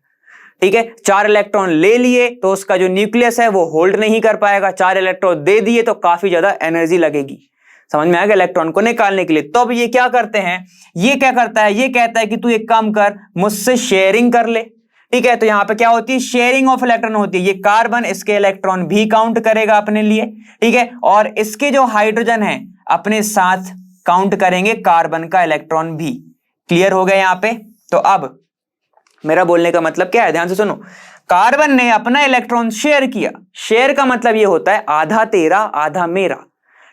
ठीक है, 4 इलेक्ट्रॉन ले लिए तो उसका जो न्यूक्लियस है वो होल्ड नहीं कर पाएगा, 4 इलेक्ट्रॉन दे दिए तो काफी ज्यादा एनर्जी लगेगी। समझ में आएगा, इलेक्ट्रॉन को निकालने के लिए। तो अब ये क्या करते हैं, ये क्या करता है, ये कहता है कि तू एक काम कर, मुझसे शेयरिंग कर ले। ठीक है, तो यहां पे क्या होती है, शेयरिंग ऑफ इलेक्ट्रॉन होती है। ये कार्बन इसके इलेक्ट्रॉन भी काउंट करेगा अपने लिए, ठीक है, और इसके जो हाइड्रोजन है अपने साथ काउंट करेंगे कार्बन का इलेक्ट्रॉन भी। क्लियर हो गया यहां पे। तो अब मेरा बोलने का मतलब क्या है, ध्यान से सुनो। कार्बन ने अपना इलेक्ट्रॉन शेयर किया, शेयर का मतलब ये होता है आधा तेरा आधा मेरा।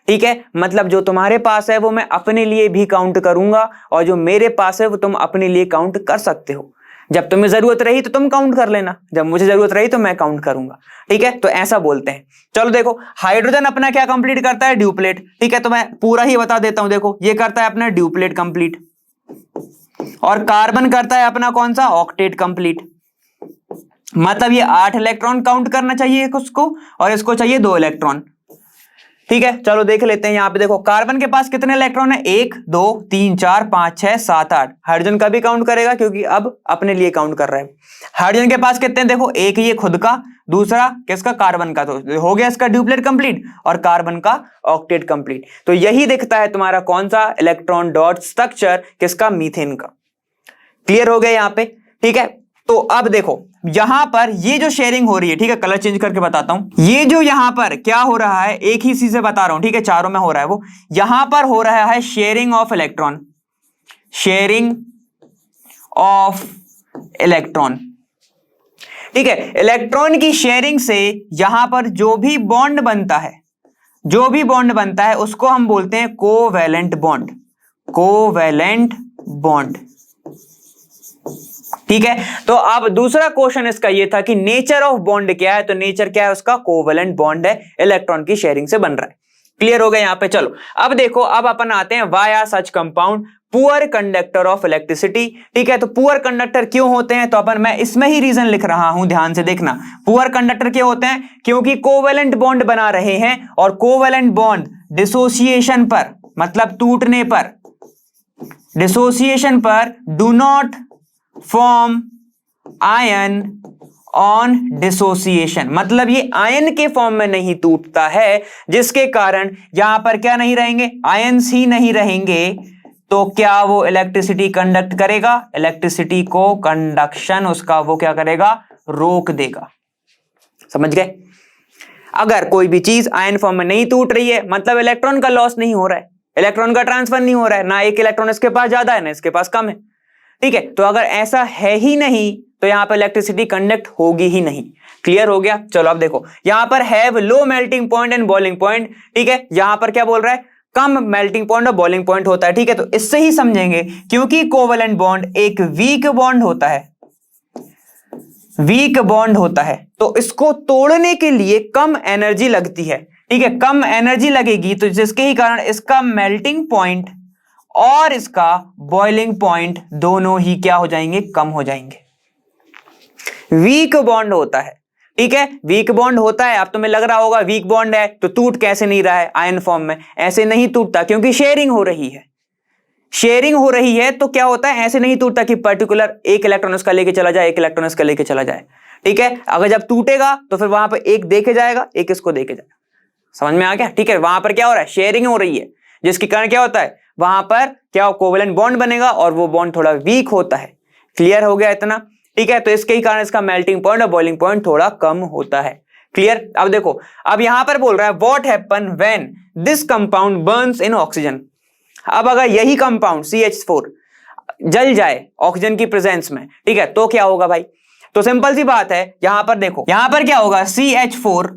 ठीक है, मतलब जो तुम्हारे पास है वो मैं अपने लिए भी काउंट करूंगा, और जो मेरे पास है वो तुम अपने लिए काउंट कर सकते हो। जब तुम्हें जरूरत रही तो तुम काउंट कर लेना, जब मुझे जरूरत रही तो मैं काउंट करूंगा। ठीक है, तो ऐसा बोलते हैं। चलो देखो, हाइड्रोजन अपना क्या कंप्लीट करता है, ड्यूप्लेट। ठीक है, तो मैं पूरा ही बता देता हूं। देखो ये करता है अपना ड्यूप्लेट कंप्लीट, और कार्बन करता है अपना कौन सा, ऑक्टेट कंप्लीट। मतलब ये 8 इलेक्ट्रॉन काउंट करना चाहिए उसको, और इसको चाहिए 2 इलेक्ट्रॉन। ठीक है, चलो देख लेते हैं। यहां पे देखो कार्बन के पास कितने इलेक्ट्रॉन है, 1 2 3 4 5 6 7 8। हाइड्रोजन का भी काउंट करेगा क्योंकि अब अपने लिए काउंट कर रहा है। हाइड्रोजन के पास कितने हैं, देखो एक ये खुद का, दूसरा किसका, कार्बन का। तो हो गया इसका ड्यूप्लेट कंप्लीट, और कार्बन का ऑक्टेट कंप्लीट। तो यही दिखता है तुम्हारा कौन सा, इलेक्ट्रॉन डॉट स्ट्रक्चर किसका, मीथेन का। क्लियर हो गया यहां पे। ठीक है, तो अब देखो यहां पर ये जो शेयरिंग हो रही है, ठीक है, कलर चेंज करके बताता हूं। ये जो यहां पर क्या हो रहा है, एक ही चीज से बता रहा हूं, ठीक है, चारों में हो रहा है वो। यहां पर हो रहा है sharing of electron, sharing of electron. ठीक है, इलेक्ट्रॉन की शेयरिंग से यहां पर जो भी बॉन्ड बनता है, जो भी बॉन्ड बनता है उसको हम बोलते हैं कोवैलेंट बॉन्ड, कोवैलेंट बॉन्ड। ठीक है, तो अब दूसरा क्वेश्चन इसका ये था कि नेचर ऑफ बॉन्ड क्या है, तो नेचर क्या है उसका, कोवैलेंट बॉन्ड है, इलेक्ट्रॉन की शेयरिंग से बन रहा है। क्लियर हो गया यहाँ पे। चलो अब देखो, अब अपन आते हैं why are such compound poor conductor of electricity. ठीक है, तो पुअर कंडक्टर क्यों होते हैं, तो अपन मैं इसमें ही रीजन लिख रहा हूं, ध्यान से देखना। पुअर कंडक्टर क्यों होते हैं, क्योंकि कोवेलेंट बॉन्ड बना रहे हैं, और कोवेलेंट बॉन्ड डिसोसिएशन पर, मतलब टूटने पर, डिसोसिएशन पर do not form ion on dissociation, मतलब ये आयन के फॉर्म में नहीं टूटता है, जिसके कारण यहां पर क्या नहीं रहेंगे, आयंस ही नहीं रहेंगे, तो क्या वो इलेक्ट्रिसिटी कंडक्ट करेगा, इलेक्ट्रिसिटी को कंडक्शन उसका वो क्या करेगा, रोक देगा। समझ गए। अगर कोई भी चीज आयन फॉर्म में नहीं टूट रही है, मतलब इलेक्ट्रॉन का लॉस नहीं हो रहा है, इलेक्ट्रॉन का ट्रांसफर नहीं हो रहा है, ना एक इलेक्ट्रॉन इसके पास ज्यादा है ना इसके पास कम है। ठीक है, तो अगर ऐसा है ही नहीं तो यहां पर इलेक्ट्रिसिटी कंडक्ट होगी ही नहीं। क्लियर हो गया। चलो अब देखो, यहां पर have low melting point and boiling point. ठीक है, यहां पर क्या बोल रहा है, कम मेल्टिंग पॉइंट और बॉइलिंग पॉइंट होता है। ठीक है, तो इससे ही समझेंगे, क्योंकि कोवेलेंट बॉन्ड एक वीक बॉन्ड होता है, वीक बॉन्ड होता है, तो इसको तोड़ने के लिए कम एनर्जी लगती है। ठीक है, कम एनर्जी लगेगी, तो जिसके ही कारण इसका मेल्टिंग पॉइंट और इसका बॉइलिंग पॉइंट दोनों ही क्या हो जाएंगे, कम हो जाएंगे। वीक बॉन्ड होता है। ठीक है, वीक बॉन्ड होता है। अब तुम्हें लग रहा होगा वीक बॉन्ड है तो टूट कैसे नहीं रहा है आयन फॉर्म में, ऐसे नहीं टूटता, क्योंकि शेयरिंग हो रही है। शेयरिंग हो रही है तो क्या होता है, ऐसे नहीं टूटता कि पर्टिकुलर एक इलेक्ट्रॉन उसका लेके चला जाए, एक इलेक्ट्रॉन इसका लेके चला जाए। ठीक है, अगर जब टूटेगा तो फिर वहां पर एक देखे जाएगा, एक इसको देखे जाएगा। समझ में आ गया। ठीक है, वहां पर क्या हो रहा है, शेयरिंग हो रही है, जिसके कारण क्या होता है, वहां पर क्या कोवेलेंट बॉन्ड बनेगा और वो बॉन्ड थोड़ा वीक होता है। क्लियर हो गया इतना। ठीक है, तो इसके ही कारण इसका मेल्टिंग पॉइंट और बॉइलिंग पॉइंट थोड़ा कम होता है। क्लियर। अब देखो, अब यहां पर बोल रहा है what happen when this compound Burns in oxygen. अब अगर यही कंपाउंड CH4 जल जाए ऑक्सीजन की प्रेजेंस में, ठीक है, तो क्या होगा भाई, तो सिंपल सी बात है, यहां पर देखो, यहां पर क्या होगा, CH4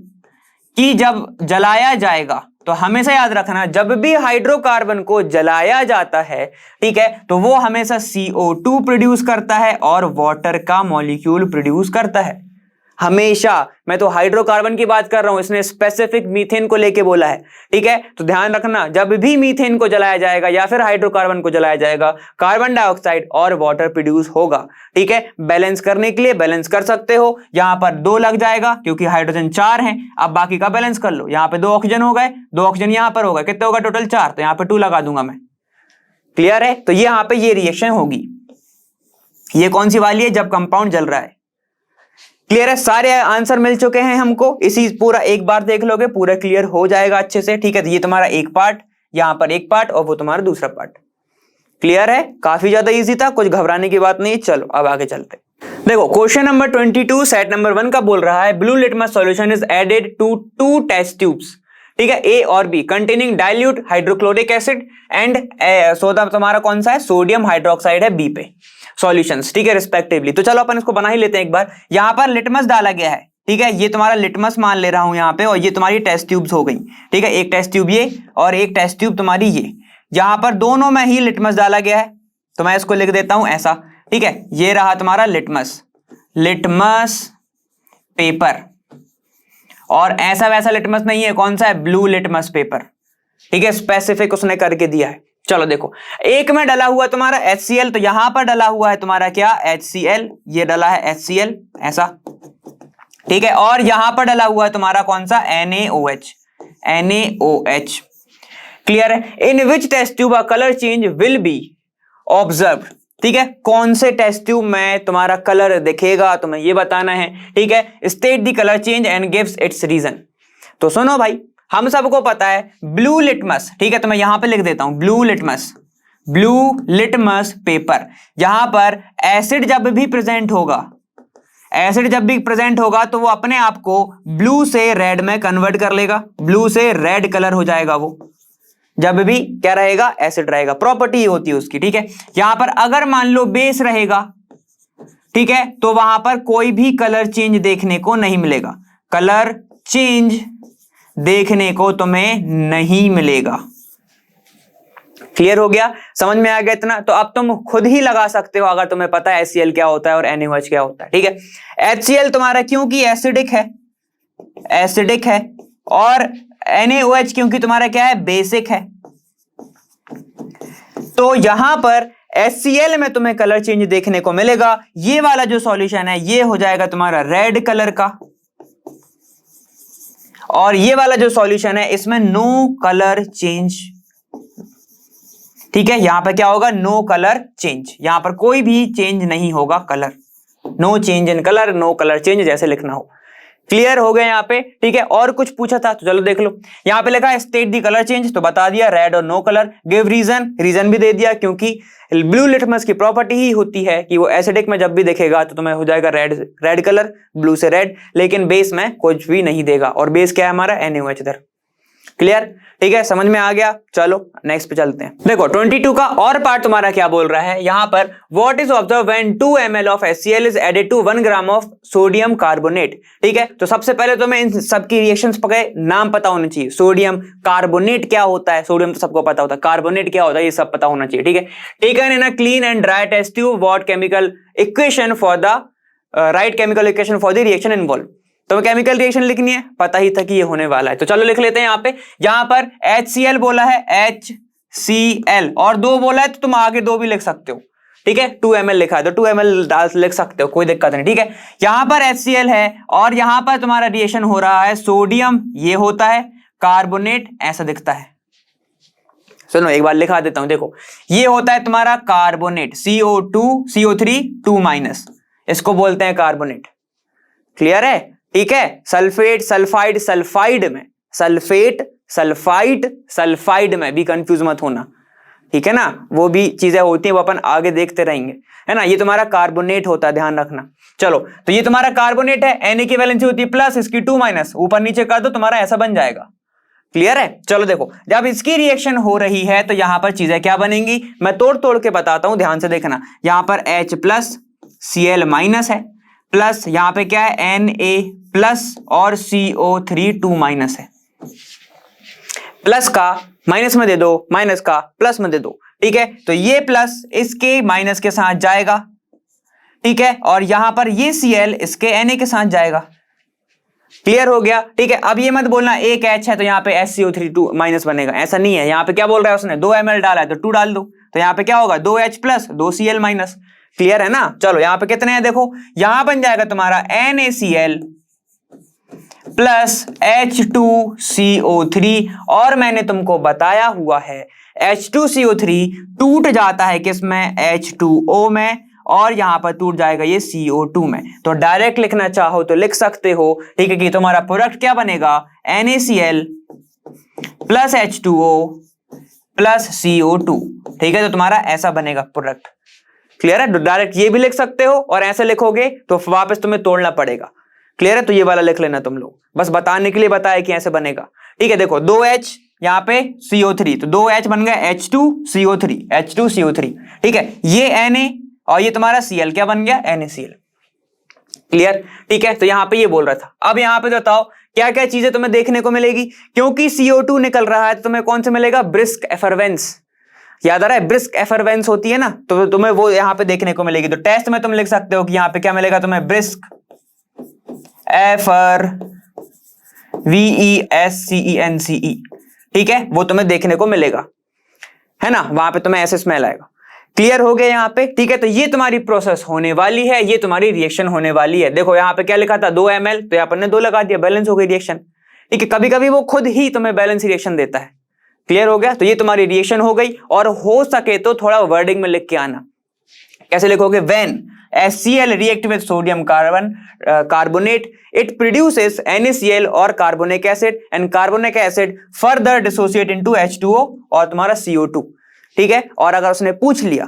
की जब जलाया जाएगा, तो हमेशा याद रखना, जब भी हाइड्रोकार्बन को जलाया जाता है, ठीक है, तो वो हमेशा CO2 प्रोड्यूस करता है और वाटर का मॉलिक्यूल प्रोड्यूस करता है। हमेशा। मैं तो हाइड्रोकार्बन की बात कर रहा हूं, इसने स्पेसिफिक मीथेन को लेके बोला है। ठीक है, तो ध्यान रखना, जब भी मीथेन को जलाया जाएगा या फिर हाइड्रोकार्बन को जलाया जाएगा, कार्बन डाइऑक्साइड और वाटर प्रोड्यूस होगा। ठीक है, बैलेंस करने के लिए बैलेंस कर सकते हो, यहां पर 2 लग जाएगा क्योंकि हाइड्रोजन 4 है। अब बाकी का बैलेंस कर लो, यहां पे 2 ऑक्सीजन हो गए, 2 ऑक्सीजन यहां पर होगा, कितने होगा टोटल 4, तो यहां पे 2 लगा दूंगा मैं। क्लियर है, तो यहां पे ये रिएक्शन होगी। ये कौन सी वाली है, जब कंपाउंड जल रहा है। क्लियर है, सारे आंसर मिल चुके हैं हमको, इसी पूरा एक बार देख लोगे पूरा क्लियर हो जाएगा अच्छे से। ठीक है, तो ये तुम्हारा एक पार्ट, यहां पर एक पार्ट और वो तुम्हारा दूसरा पार्ट। क्लियर है, काफी ज्यादा इजी था, कुछ घबराने की बात नहीं। चलो अब आगे चलते। देखो क्वेश्चन नंबर 22 सेट नंबर 1 का बोल रहा है blue litmus solution is added to 2 test tubes. ठीक है, A और B containing dilute hydrochloric acid and soda, तुम्हारा कौन सा है, सोडियम हाइड्रोक्साइड है B पे सॉल्यूशंस। ठीक है, रिस्पेक्टिवली। तो चलो अपन इसको बना ही लेते हैं एक बार। यहां पर लिटमस डाला गया है। ठीक है, ये तुम्हारा लिटमस मान ले रहा हूं यहां पे, और ये तुम्हारी टेस्ट ट्यूब्स हो गई। ठीक है, एक टेस्ट ट्यूब ये और एक टेस्ट ट्यूब तुम्हारी ये, यहां पर दोनों में ही लिटमस डाला गया है, तो मैं इसको लिख देता हूं ऐसा। ठीक है, ये रहा तुम्हारा लिटमस, लिटमस पेपर, और ऐसा वैसा लिटमस नहीं है, कौन सा है, ब्लू लिटमस पेपर। ठीक है, स्पेसिफिक उसने करके दिया है। चलो देखो, एक में डला हुआ तुम्हारा HCl, तो यहां पर डला हुआ है तुम्हारा क्या, HCl, ये डला है HCl ऐसा। ठीक है, और यहां पर डला हुआ है तुम्हारा कौन सा, NaOH, NaOH। क्लियर है। In which test tube a colour change will be observe. ठीक है, कौन से टेस्ट ट्यूब में तुम्हारा कलर दिखेगा, तुम्हें ये बताना है। ठीक है, state the colour change and gives its reason. तो सुनो भाई, हम सबको पता है ब्लू लिटमस। ठीक है, तो मैं यहां पे लिख देता हूं blue litmus, blue litmus paper. यहां पर एसिड जब भी प्रेजेंट होगा, एसिड जब भी प्रेजेंट होगा तो वो अपने आप को ब्लू से रेड में कन्वर्ट कर लेगा, ब्लू से रेड कलर हो जाएगा वो, जब भी क्या रहेगा, एसिड रहेगा, प्रॉपर्टी होती है उसकी। ठीक है, यहां पर अगर मान लो बेस रहेगा, ठीक है, तो वहां पर कोई भी कलर चेंज देखने को नहीं मिलेगा, कलर चेंज देखने को तुम्हें नहीं मिलेगा। क्लियर हो गया, समझ में आ गया इतना। तो अब तुम खुद ही लगा सकते हो अगर तुम्हें पता है HCl क्या होता है और NaOH क्या होता है। ठीक है, HCl तुम्हारा क्योंकि एसिडिक है, एसिडिक है, और NaOH क्योंकि तुम्हारा क्या है, बेसिक है। तो यहां पर HCl में तुम्हें कलर चेंज देखने को मिलेगा। ये वाला जो सॉल्यूशन है ये हो जाएगा तुम्हारा रेड कलर का, और ये वाला जो सॉल्यूशन है इसमें नो कलर चेंज। ठीक है, यहां पर क्या होगा, नो कलर चेंज, यहां पर कोई भी चेंज नहीं होगा colour, no change in colour, no colour change, जैसे लिखना हो। क्लियर हो गया यहाँ पे। ठीक है, और कुछ पूछा था तो चलो देख लो। यहाँ पे लिखा है स्टेट दी कलर चेंज, तो बता दिया रेड और no colour. Give reason, reason भी दे दिया, क्योंकि ब्लू लिटमस की प्रॉपर्टी ही होती है कि वो एसिडिक में जब भी दिखेगा तो तुम्हें हो जाएगा रेड कलर, ब्लू से रेड, लेकिन बेस में कुछ भी नहीं देगा, और बेस क्या है हमारा, NaOH इधर। क्लियर, ठीक है, समझ में आ गया। चलो नेक्स्ट पे चलते हैं। देखो 22 का और पार्ट तुम्हारा क्या बोल रहा है यहाँ पर, what is observe when 2 ml of HCl is added to 1 gram of sodium carbonate. ठीक है, तो सबसे पहले तुम्हें इन सबकी रिएक्शंस के नाम पता होने चाहिए। सोडियम कार्बोनेट क्या होता है, सोडियम तो सबको पता होता है, कार्बोनेट क्या होता है ये सब पता होना चाहिए। ठीक है, taken in a clean and dry test tube, what chemical equation for the right chemical equation for the reaction involve. तो केमिकल रिएक्शन लिखनी है, पता ही था कि ये होने वाला है, तो चलो लिख लेते हैं। यहाँ पर HCl बोला है, HCl, और 2 बोला है तो तुम आगे 2 भी लिख सकते हो। ठीक है, 2 ml लिखा है तो 2 ml लिख सकते हो, कोई दिक्कत नहीं। ठीक है, यहाँ पर HCl है और यहाँ पर तुम्हारा रिएक्शन हो रहा है सोडियम, ये होता है कार्बोनेट, ऐसा दिखता है। सुनो एक बार लिखा देता हूं, देखो ये होता है तुम्हारा कार्बोनेट, CO2 CO3 2-, इसको बोलते हैं कार्बोनेट। क्लियर है, ठीक है। सल्फेट सल्फाइड सल्फाइड में, सल्फेट सल्फाइड सल्फाइड में भी कंफ्यूज मत होना, ठीक है ना, वो भी चीजें होती हैं, वो अपन आगे देखते रहेंगे, है ना। ये तुम्हारा कार्बोनेट होता है, ध्यान रखना। चलो तो ये तुम्हारा कार्बोनेट है, Na की वैलेंसी होती है प्लस, इसकी 2-, ऊपर नीचे कर दो, तुम्हारा ऐसा बन जाएगा। क्लियर है। चलो देखो, जब इसकी रिएक्शन हो रही है तो यहां पर चीजें क्या बनेंगी, मैं तोड़ तोड़ के बताता हूं, ध्यान से देखना। यहां पर H+Cl- है, प्लस यहां पे क्या है Na+ और CO3 2- है। प्लस का माइनस में दे दो, माइनस का प्लस में दे दो, ठीक है। तो ये प्लस इसके माइनस के साथ जाएगा, ठीक है, और यहां पर ये Cl इसके Na के साथ जाएगा। क्लियर हो गया, ठीक है। अब ये मत बोलना एक H है तो यहाँ पे SCO3 2- बनेगा, ऐसा नहीं है। यहाँ पे क्या बोल रहा है उसने, 2 ml डाला है तो 2 डाल दो, तो यहाँ पे क्या होगा 2H+ 2Cl-। क्लियर है ना। चलो यहाँ पे कितने हैं देखो, यहां बन जाएगा तुम्हारा NaCl प्लस H2CO3, और मैंने तुमको बताया हुआ है H2CO3 टूट जाता है किसमें, H2O में, और यहां पर टूट जाएगा ये CO2 में। तो डायरेक्ट लिखना चाहो तो लिख सकते हो, ठीक है, कि तुम्हारा प्रोडक्ट क्या बनेगा, NaCl plus H2O plus CO2, ठीक है। तो तुम्हारा ऐसा बनेगा प्रोडक्ट। क्लियर है। डायरेक्ट ये भी लिख सकते हो, और ऐसे लिखोगे तो वापस तुम्हें तोड़ना पड़ेगा। क्लियर है। तो ये वाला लिख लेना तुम लोग, बस बताने के लिए बताया कि ऐसे बनेगा, ठीक है। देखो 2H यहाँ पे CO3, तो 2H बन गया H2CO3, H2CO3, ठीक है। ये Na और ये तुम्हारा Cl क्या बन गया, NaCl। क्लियर, ठीक है। तो यहाँ पे ये बोल रहा था। अब यहाँ पे बताओ क्या क्या चीजें तुम्हें देखने को मिलेगी, क्योंकि CO2 निकल रहा है तो तुम्हें कौन से मिलेगा, ब्रिस्क एफरवेंस। याद आ रहा है, ब्रिस्क एफरवेंस होती है ना, तो तुम्हें वो यहां पे देखने को मिलेगी। तो टेस्ट में तुम लिख सकते हो कि यहां पे क्या मिलेगा तुम्हें, ब्रिस्क VESCENCE, ठीक है, वो तुम्हें देखने को मिलेगा, है ना। वहां पे तुम्हें ऐसे स्मेल आएगा। क्लियर हो गया यहाँ पे, ठीक है। तो ये तुम्हारी प्रोसेस होने वाली है, ये तुम्हारी रिएक्शन होने वाली है। देखो यहाँ पे क्या लिखा था, 2 ml, तो यहाँ पर 2 लगा दिया, बैलेंस हो गई रिएक्शन, ठीक है। कभी कभी वो खुद ही तुम्हें बैलेंस रिएक्शन देता है। क्लियर हो गया। तो ये तुम्हारी रिएक्शन हो गई, और हो सके तो थोड़ा वर्डिंग में लिख के आना। कैसे लिखोगे, when HCl react with sodium carbonate it produces NaCl और carbonic acid, and carbonic acid further dissociate into H2O और तुम्हारा CO2, ठीक है। और अगर उसने पूछ लिया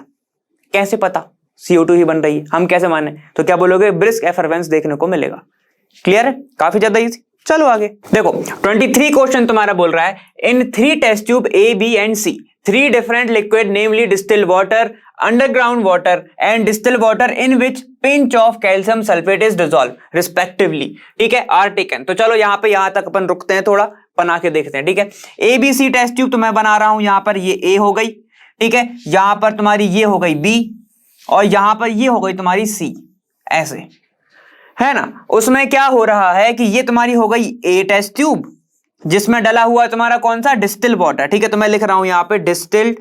कैसे पता CO2 ही बन रही है, हम कैसे माने, तो क्या बोलोगे, ब्रिस्क एफरवेंस देखने को मिलेगा। क्लियर है, काफी ज्यादा इजी। चलो आगे देखो, 23 क्वेश्चन तुम्हारा बोल रहा है, in 3 test tube A, B and C 3 different liquid namely distil water, underground water and distil water in which pinch of calcium sulphate is dissolve respectively, ठीक है, आर टेकन। तो चलो यहाँ पे यहां तक अपन रुकते हैं, थोड़ा बना के देखते हैं, ठीक है। ABC टेस्ट ट्यूब तो मैं बना रहा हूं, यहां पर ये A हो गई, ठीक है, यहां पर तुम्हारी ये हो गई B, और यहां पर ये हो गई तुम्हारी C, ऐसे, है ना। उसमें क्या हो रहा है कि ये तुम्हारी हो गई A टेस्ट ट्यूब, जिसमें डला हुआ तुम्हारा कौन सा, डिस्टिल वाटर। ठीक है, तो मैं लिख रहा हूं यहां पे डिस्टिल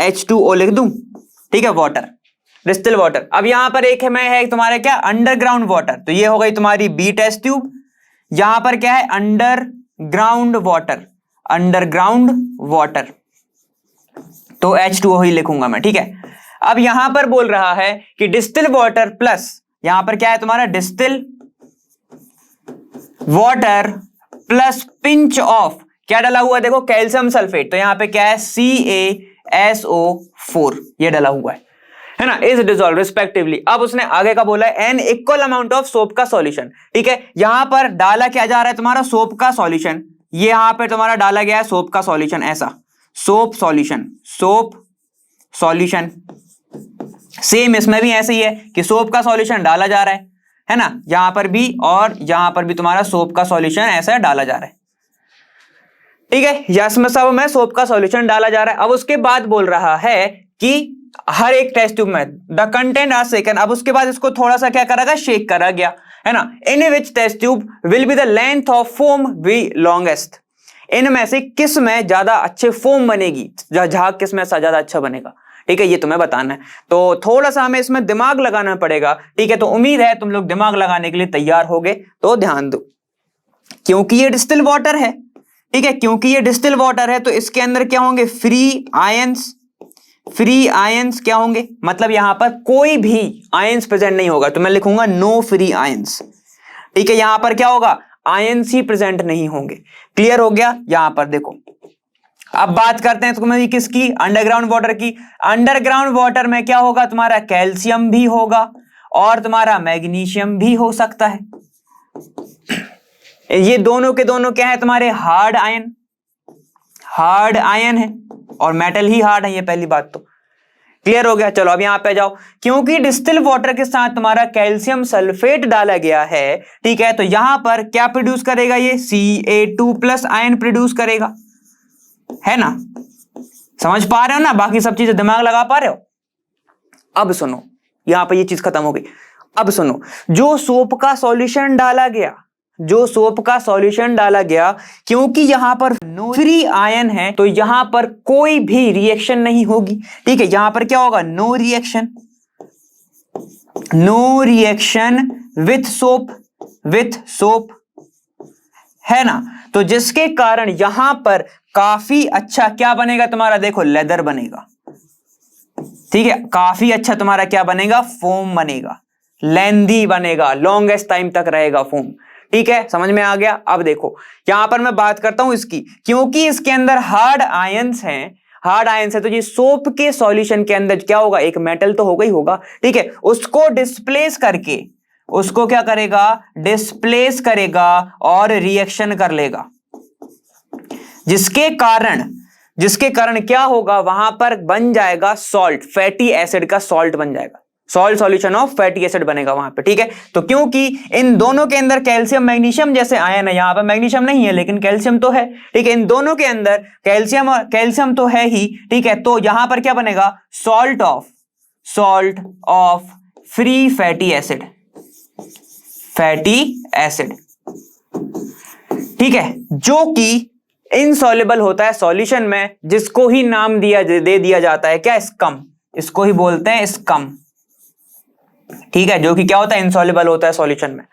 H2O लिख दूं। ठीक है, वाटर, डिस्टिल वाटर। अब यहां पर एक है तुम्हारे क्या, अंडरग्राउंड वाटर, तो ये हो गई तुम्हारी बी टेस्ट ट्यूब। यहां पर क्या है, अंडरग्राउंड वाटर, अंडरग्राउंड वाटर, तो H2O ही लिखूंगा मैं। ठीक है, अब यहां पर बोल रहा है कि डिस्टिल वाटर प्लस, यहां पर क्या है तुम्हारा, distil water plus pinch of, क्या डला हुआ है देखो, कैल्शियम सल्फेट, तो यहां पे क्या है, CaSO4 ये डला हुआ है ना, इज डिसॉल्व रिस्पेक्टिवली। अब उसने आगे का बोला है an equal amount of soap का सॉल्यूशन। ठीक है, यहां पर डाला क्या जा रहा है तुम्हारा, सोप का सॉल्यूशन, ये यहां पे तुम्हारा डाला गया है सोप का सॉल्यूशन, ऐसा soap solution, soap solution. Same इसमें भी ऐसे ही है कि सोप का सॉल्यूशन डाला जा रहा है ना, यहां पर भी और यहां पर भी तुम्हारा सोप का सॉल्यूशन ऐसा डाला जा रहा है। ठीक है, यस में सब में सोप का सॉल्यूशन डाला जा रहा है। अब उसके बाद बोल रहा है कि हर एक टेस्ट ट्यूब में द कंटेंट आर सेकंड, अब उसके बाद इसको थोड़ा सा क्या करा गया, शेक करा गया, है ना। In which test tube will be the length of foam be longest, इनमें से किस में ज्यादा अच्छे फोम बनेगी, झाग किस में ज्यादा अच्छा बनेगा। ठीक है, ये तुम्हें बताना है, तो थोड़ा सा हमें इसमें दिमाग लगाना पड़ेगा। ठीक है, तो उम्मीद है तुम लोग दिमाग लगाने के लिए तैयार होगे, तो ध्यान दो, क्योंकि ये डिस्टिल वाटर है। ठीक है, क्योंकि ये डिस्टिल वाटर है तो इसके अंदर क्या होंगे, फ्री आयंस, फ्री आयंस क्या होंगे, मतलब यहां पर कोई भी आयंस प्रेजेंट नहीं होगा, तो मैं लिखूंगा नो फ्री आयंस। ठीक है, यहां पर क्या होगा, आयंस ही प्रेजेंट नहीं होंगे। क्लियर हो गया, यहां पर देखो। अब बात करते हैं तुम्हारी किसकी, अंडरग्राउंड वाटर की। अंडरग्राउंड वाटर में क्या होगा तुम्हारा, कैल्शियम भी होगा और तुम्हारा मैग्नीशियम भी हो सकता है। ये दोनों के दोनों क्या है तुम्हारे, हार्ड आयन, हार्ड आयन है और मेटल ही हार्ड है, ये पहली बात तो क्लियर हो गया। चलो अब यहां पे जाओ, क्योंकि डिस्टिल वाटर के साथ तुम्हारा कैल्शियम सल्फेट डाला गया है। ठीक है, तो यहां पर क्या प्रोड्यूस करेगा, ये Ca2+ आयन प्रोड्यूस करेगा, है ना। समझ पा रहे हो ना, बाकी सब चीजें दिमाग लगा पा रहे हो। अब सुनो, यहां पर ये चीज खत्म हो गई। अब सुनो, जो सोप का सॉल्यूशन डाला गया, जो सोप का सॉल्यूशन डाला गया, क्योंकि यहां पर नो फ्री आयन है तो यहां पर कोई भी रिएक्शन नहीं होगी। ठीक है, यहां पर क्या होगा, no reaction, no reaction with soap, with soap, है ना। तो जिसके कारण यहां पर काफी अच्छा क्या बनेगा तुम्हारा, देखो लेदर बनेगा। ठीक है, काफी अच्छा तुम्हारा क्या बनेगा, फोम बनेगा, लेंदी बनेगा, लॉन्गेस्ट टाइम तक रहेगा फोम। ठीक है, समझ में आ गया। अब देखो यहां पर मैं बात करता हूं इसकी, क्योंकि इसके अंदर हार्ड आयंस हैं, हार्ड आयंस है तो ये सोप के सॉल्यूशन के अंदर क्या होगा, एक मेटल तो होगा ही होगा। ठीक है, उसको डिस्प्लेस करके, उसको क्या करेगा, डिस्प्लेस करेगा और रिएक्शन कर लेगा, जिसके कारण क्या होगा, वहां पर बन जाएगा सॉल्ट, फैटी एसिड का सॉल्ट बन जाएगा, salt solution of fatty acid बनेगा वहां पे। ठीक है, तो क्योंकि इन दोनों के अंदर कैल्शियम मैग्नीशियम जैसे आयन है, यहां पर मैग्नीशियम नहीं है लेकिन कैल्शियम तो है। ठीक है, इन दोनों के अंदर कैल्शियम तो है ही। ठीक है, तो यहां पर क्या बनेगा, salt of free fatty acid, fatty acid. ठीक है, जो कि इनसॉल्युबल होता है सॉल्यूशन में, जिसको ही नाम दे दिया जाता है क्या, स्कम, इसको ही बोलते हैं स्कम। ठीक है, जो कि क्या होता है, इनसॉल्युबल होता है सॉल्यूशन में।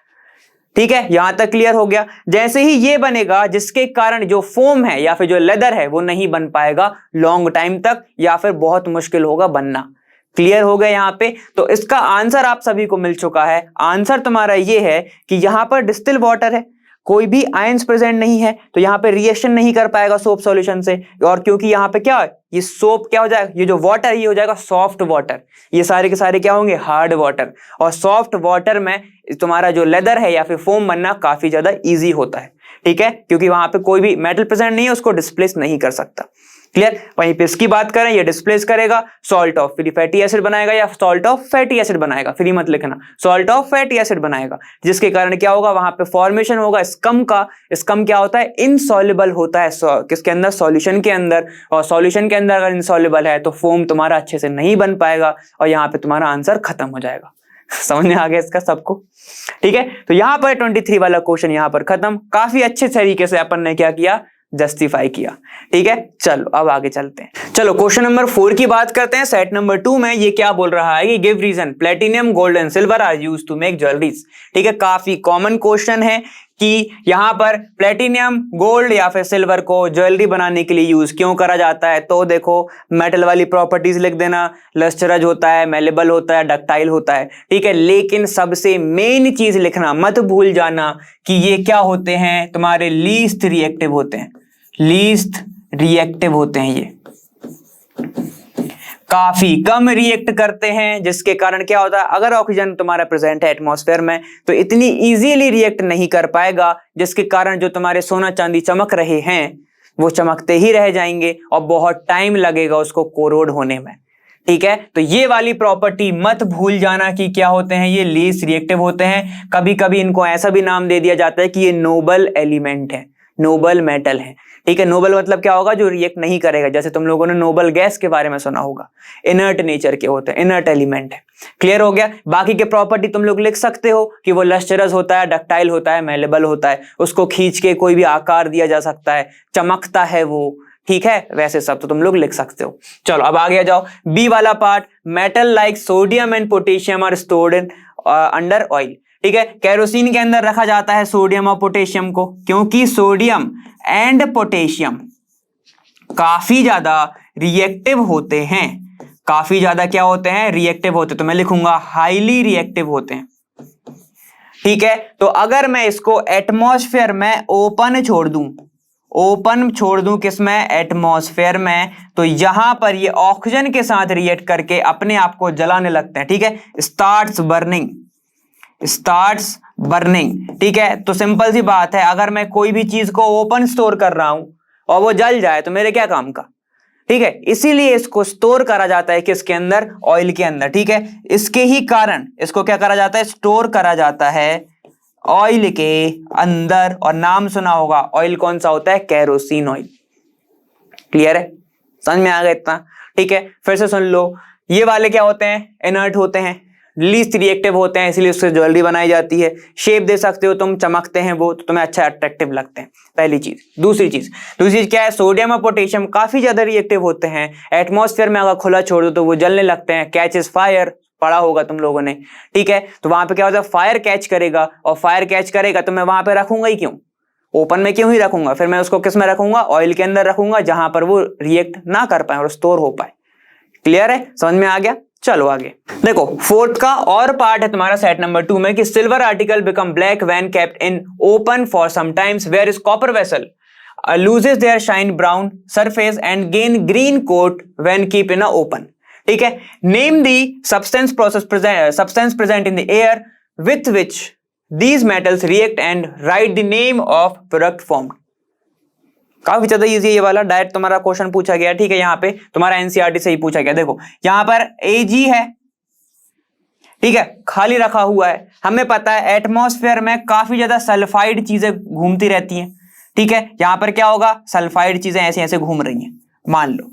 ठीक है, यहां तक क्लियर हो गया। जैसे ही ये बनेगा, जिसके कारण जो फोम है या फिर जो लेदर है वो नहीं बन पाएगा लॉन्ग टाइम तक, या फिर बहुत मुश्किल होगा बनना। क्लियर हो गया यहां पे। तो इसका आंसर आप सभी को मिल चुका है। आंसर तुम्हारा ये है कि यहां पर डिस्टिल वाटर है, कोई भी आयंस प्रेजेंट नहीं है, तो यहां पे रिएक्शन नहीं कर पाएगा सोप सॉल्यूशन से। और क्योंकि यहां पे क्या है, ये सोप क्या हो जाएगा, ये जो वाटर है ये हो जाएगा सॉफ्ट वाटर, ये सारे के सारे क्या होंगे, हार्ड वाटर। और सॉफ्ट वाटर में तुम्हारा जो लेदर है या फिर फोम बनना काफी ज्यादा इजी होता है। ठीक है, क्योंकि वहां पे कोई भी मेटल प्रेजेंट नहीं है, उसको डिस्प्लेस नहीं कर सकता। क्लियर। वहीं पे इसकी बात करें, ये डिस्प्लेस करेगा, salt of free fatty acid बनाएगा या सॉल्ट ऑफ फैटी एसिड बनाएगा, फ्री मत लिखना, सॉल्ट ऑफ फैटी एसिड बनाएगा, जिसके कारण क्या होगा, वहां पे फॉर्मेशन होगा स्कम का। स्कम क्या होता है, इनसॉल्युबल होता है किसके अंदर, सॉल्यूशन के अंदर। और सॉल्यूशन के अंदर अगर इनसॉल्युबल है तो फोम तुम्हारा अच्छे से नहीं बन पाएगा और यहाँ पे तुम्हारा आंसर खत्म हो जाएगा। समझ में आ गया इसका सबको? ठीक है, तो यहां पर 23 वाला क्वेश्चन यहां पर खत्म। काफी अच्छे तरीके से अपन ने क्या किया, जस्टिफाई किया। ठीक है, चलो अब आगे चलते हैं। चलो क्वेश्चन नंबर 4 की बात करते हैं। सेट नंबर 2 में ये क्या बोल रहा है कि give reason platinum gold and silver are used to make jewelleries. ठीक है, काफी कॉमन क्वेश्चन है कि यहां पर प्लेटिनियम गोल्ड या फिर सिल्वर को ज्वेलरी बनाने के लिए यूज क्यों करा जाता है। तो देखो मेटल वाली प्रॉपर्टीज लिख देना, लस्टरज होता है, मेलेबल होता है, डक्टाइल होता है। ठीक है, लेकिन सबसे मेन चीज लिखना मत भूल जाना कि ये क्या होते हैं, तुम्हारे लीस्ट रिएक्टिव होते हैं। लीस्ट रिएक्टिव होते हैं, ये काफी कम रिएक्ट करते हैं, जिसके कारण क्या होता है, अगर ऑक्सीजन तुम्हारा प्रेजेंट है एटमॉस्फेयर में तो इतनी इजीली रिएक्ट नहीं कर पाएगा, जिसके कारण जो तुम्हारे सोना चांदी चमक रहे हैं वो चमकते ही रह जाएंगे और बहुत टाइम लगेगा उसको कोरोड होने में। ठीक है, तो ये वाली प्रॉपर्टी मत भूल जाना कि क्या होते हैं, ये लीस्ट रिएक्टिव होते हैं। कभी कभी इनको ऐसा भी नाम दे दिया जाता है कि ये नोबल एलिमेंट है, नोबल मेटल है। ठीक है, नोबल मतलब क्या होगा, जो रिएक्ट नहीं करेगा। जैसे तुम लोगों ने नोबल गैस के बारे में सुना होगा, इनर्ट नेचर के होते हैं, इनर्ट एलिमेंट है। क्लियर हो गया? बाकी के प्रॉपर्टी तुम लोग लिख सकते हो कि वो लस्टरस होता है, डक्टाइल होता है, मेलेबल होता है, उसको खींच के कोई भी आकार दिया जा सकता है, चमकता है वो। ठीक है, वैसे सब तो तुम लोग लिख सकते हो। चलो अब आगे जाओ, बी वाला part, metal like sodium and potassium are stored in under oil. ठीक है, केरोसिन के अंदर रखा जाता है सोडियम और पोटेशियम को, क्योंकि सोडियम एंड पोटेशियम काफी ज्यादा रिएक्टिव होते हैं। काफी ज्यादा क्या होते हैं, रिएक्टिव होते हैं। तो मैं लिखूंगा हाईली रिएक्टिव होते हैं। ठीक है, तो अगर मैं इसको एटमॉस्फेयर में ओपन छोड़ दूं किसमें, एटमॉस्फेयर में, तो यहां पर ये ऑक्सीजन के साथ रिएक्ट करके अपने आप को जलाने लगते हैं। ठीक है, स्टार्ट्स बर्निंग। ठीक है, तो सिंपल सी बात है, अगर मैं कोई भी चीज को ओपन स्टोर कर रहा हूं और वो जल जाए तो मेरे क्या काम का। ठीक है, इसीलिए इसको स्टोर करा जाता है किसके अंदर, ऑयल के अंदर। ठीक है, इसके ही कारण इसको क्या करा जाता है, स्टोर करा जाता है ऑयल के अंदर। और नाम सुना होगा, ऑयल कौन सा होता है, केरोसिन ऑयल। क्लियर है, समझ में आ गया इतना? ठीक है, फिर से सुन लो, ये वाले क्या होते हैं, इनर्ट होते हैं, लीस्ट रिएक्टिव होते हैं, इसलिए उससे ज्वेलरी बनाई जाती है। शेप दे सकते हो तुम, चमकते हैं वो, तो तुम्हें अच्छा अट्रैक्टिव लगते हैं, पहली चीज। दूसरी चीज क्या है, सोडियम और पोटेशियम काफी ज्यादा रिएक्टिव होते हैं। एटमॉस्फेयर में अगर खुला छोड़ दो तो वो जलने लगते हैं, कैचेस फायर, पढ़ा होगा तुम लोगों ने। ठीक है, तो वहां पे क्या होता है, फायर कैच करेगा, और फायर कैच करेगा तो मैं वहां पे रखूंगा ही क्यों, ओपन में क्यों ही रखूंगा, फिर मैं उसको किस में रखूंगा, ऑयल के अंदर रखूंगा, जहां पर वो रिएक्ट ना कर पाए और स्टोर हो पाए। क्लियर है, समझ में आ गया? चलो आगे देखो, फोर्थ का और पार्ट है तुम्हारा सेट नंबर 2 में कि silver article become black when kept in open for some times, where is copper vessel loses their shine brown surface and gain green coat when kept in a open. ठीक है, name the substance present in the air with which these metals react and write the name of product formed. काफी ज्यादा easy है ये वाला, direct तुम्हारा question पूछा गया। ठीक है, यहाँ पे तुम्हारा एनसीईआरटी से ही पूछा गया। देखो यहाँ पर Ag है, ठीक है, खाली रखा हुआ है। हमें पता है एटमॉस्फेयर में काफी ज्यादा सल्फाइड चीजें घूमती रहती हैं। ठीक है, यहां पर क्या होगा, सल्फाइड चीजें ऐसे ऐसे घूम रही हैं, मान लो,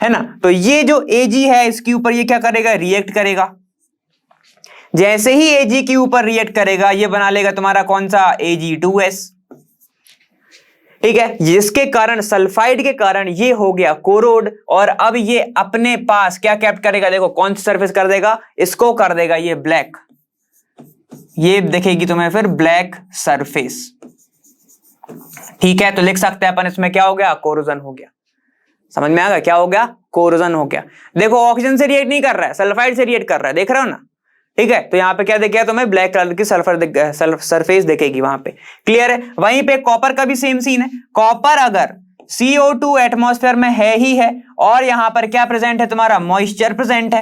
है ना। तो ये जो Ag है इसके ऊपर ये क्या करेगा, रिएक्ट करेगा। जैसे ही Ag के ऊपर रिएक्ट करेगा ये बना लेगा तुम्हारा कौन सा, Ag2S। ठीक है, जिसके कारण सल्फाइड के कारण ये हो गया कोरोड, और अब ये अपने पास क्या कैप्ट करेगा, देखो कौन सी सरफेस कर देगा, इसको कर देगा ये ब्लैक, ये दिखेगी तुम्हें फिर ब्लैक सरफेस। ठीक है, तो लिख सकते हैं अपन इसमें क्या हो गया, कोरोजन हो गया। समझ में आ गया क्या हो गया, कोरोजन हो गया। देखो ऑक्सीजन से रिएक्ट नहीं कर रहा है, सल्फाइड से रिएक्ट कर रहा है, देख रहे हो ना। ठीक है, तो यहाँ पे क्या देखिए, तुम्हें ब्लैक कलर की सल्फर सरफेस दिखेगी वहां पे। क्लियर है, वहीं पे कॉपर का भी सेम सीन है। कॉपर अगर CO2 एटमॉस्फेयर में है ही है, और यहां पर क्या प्रेजेंट है, तुम्हारा मॉइस्चर प्रेजेंट है,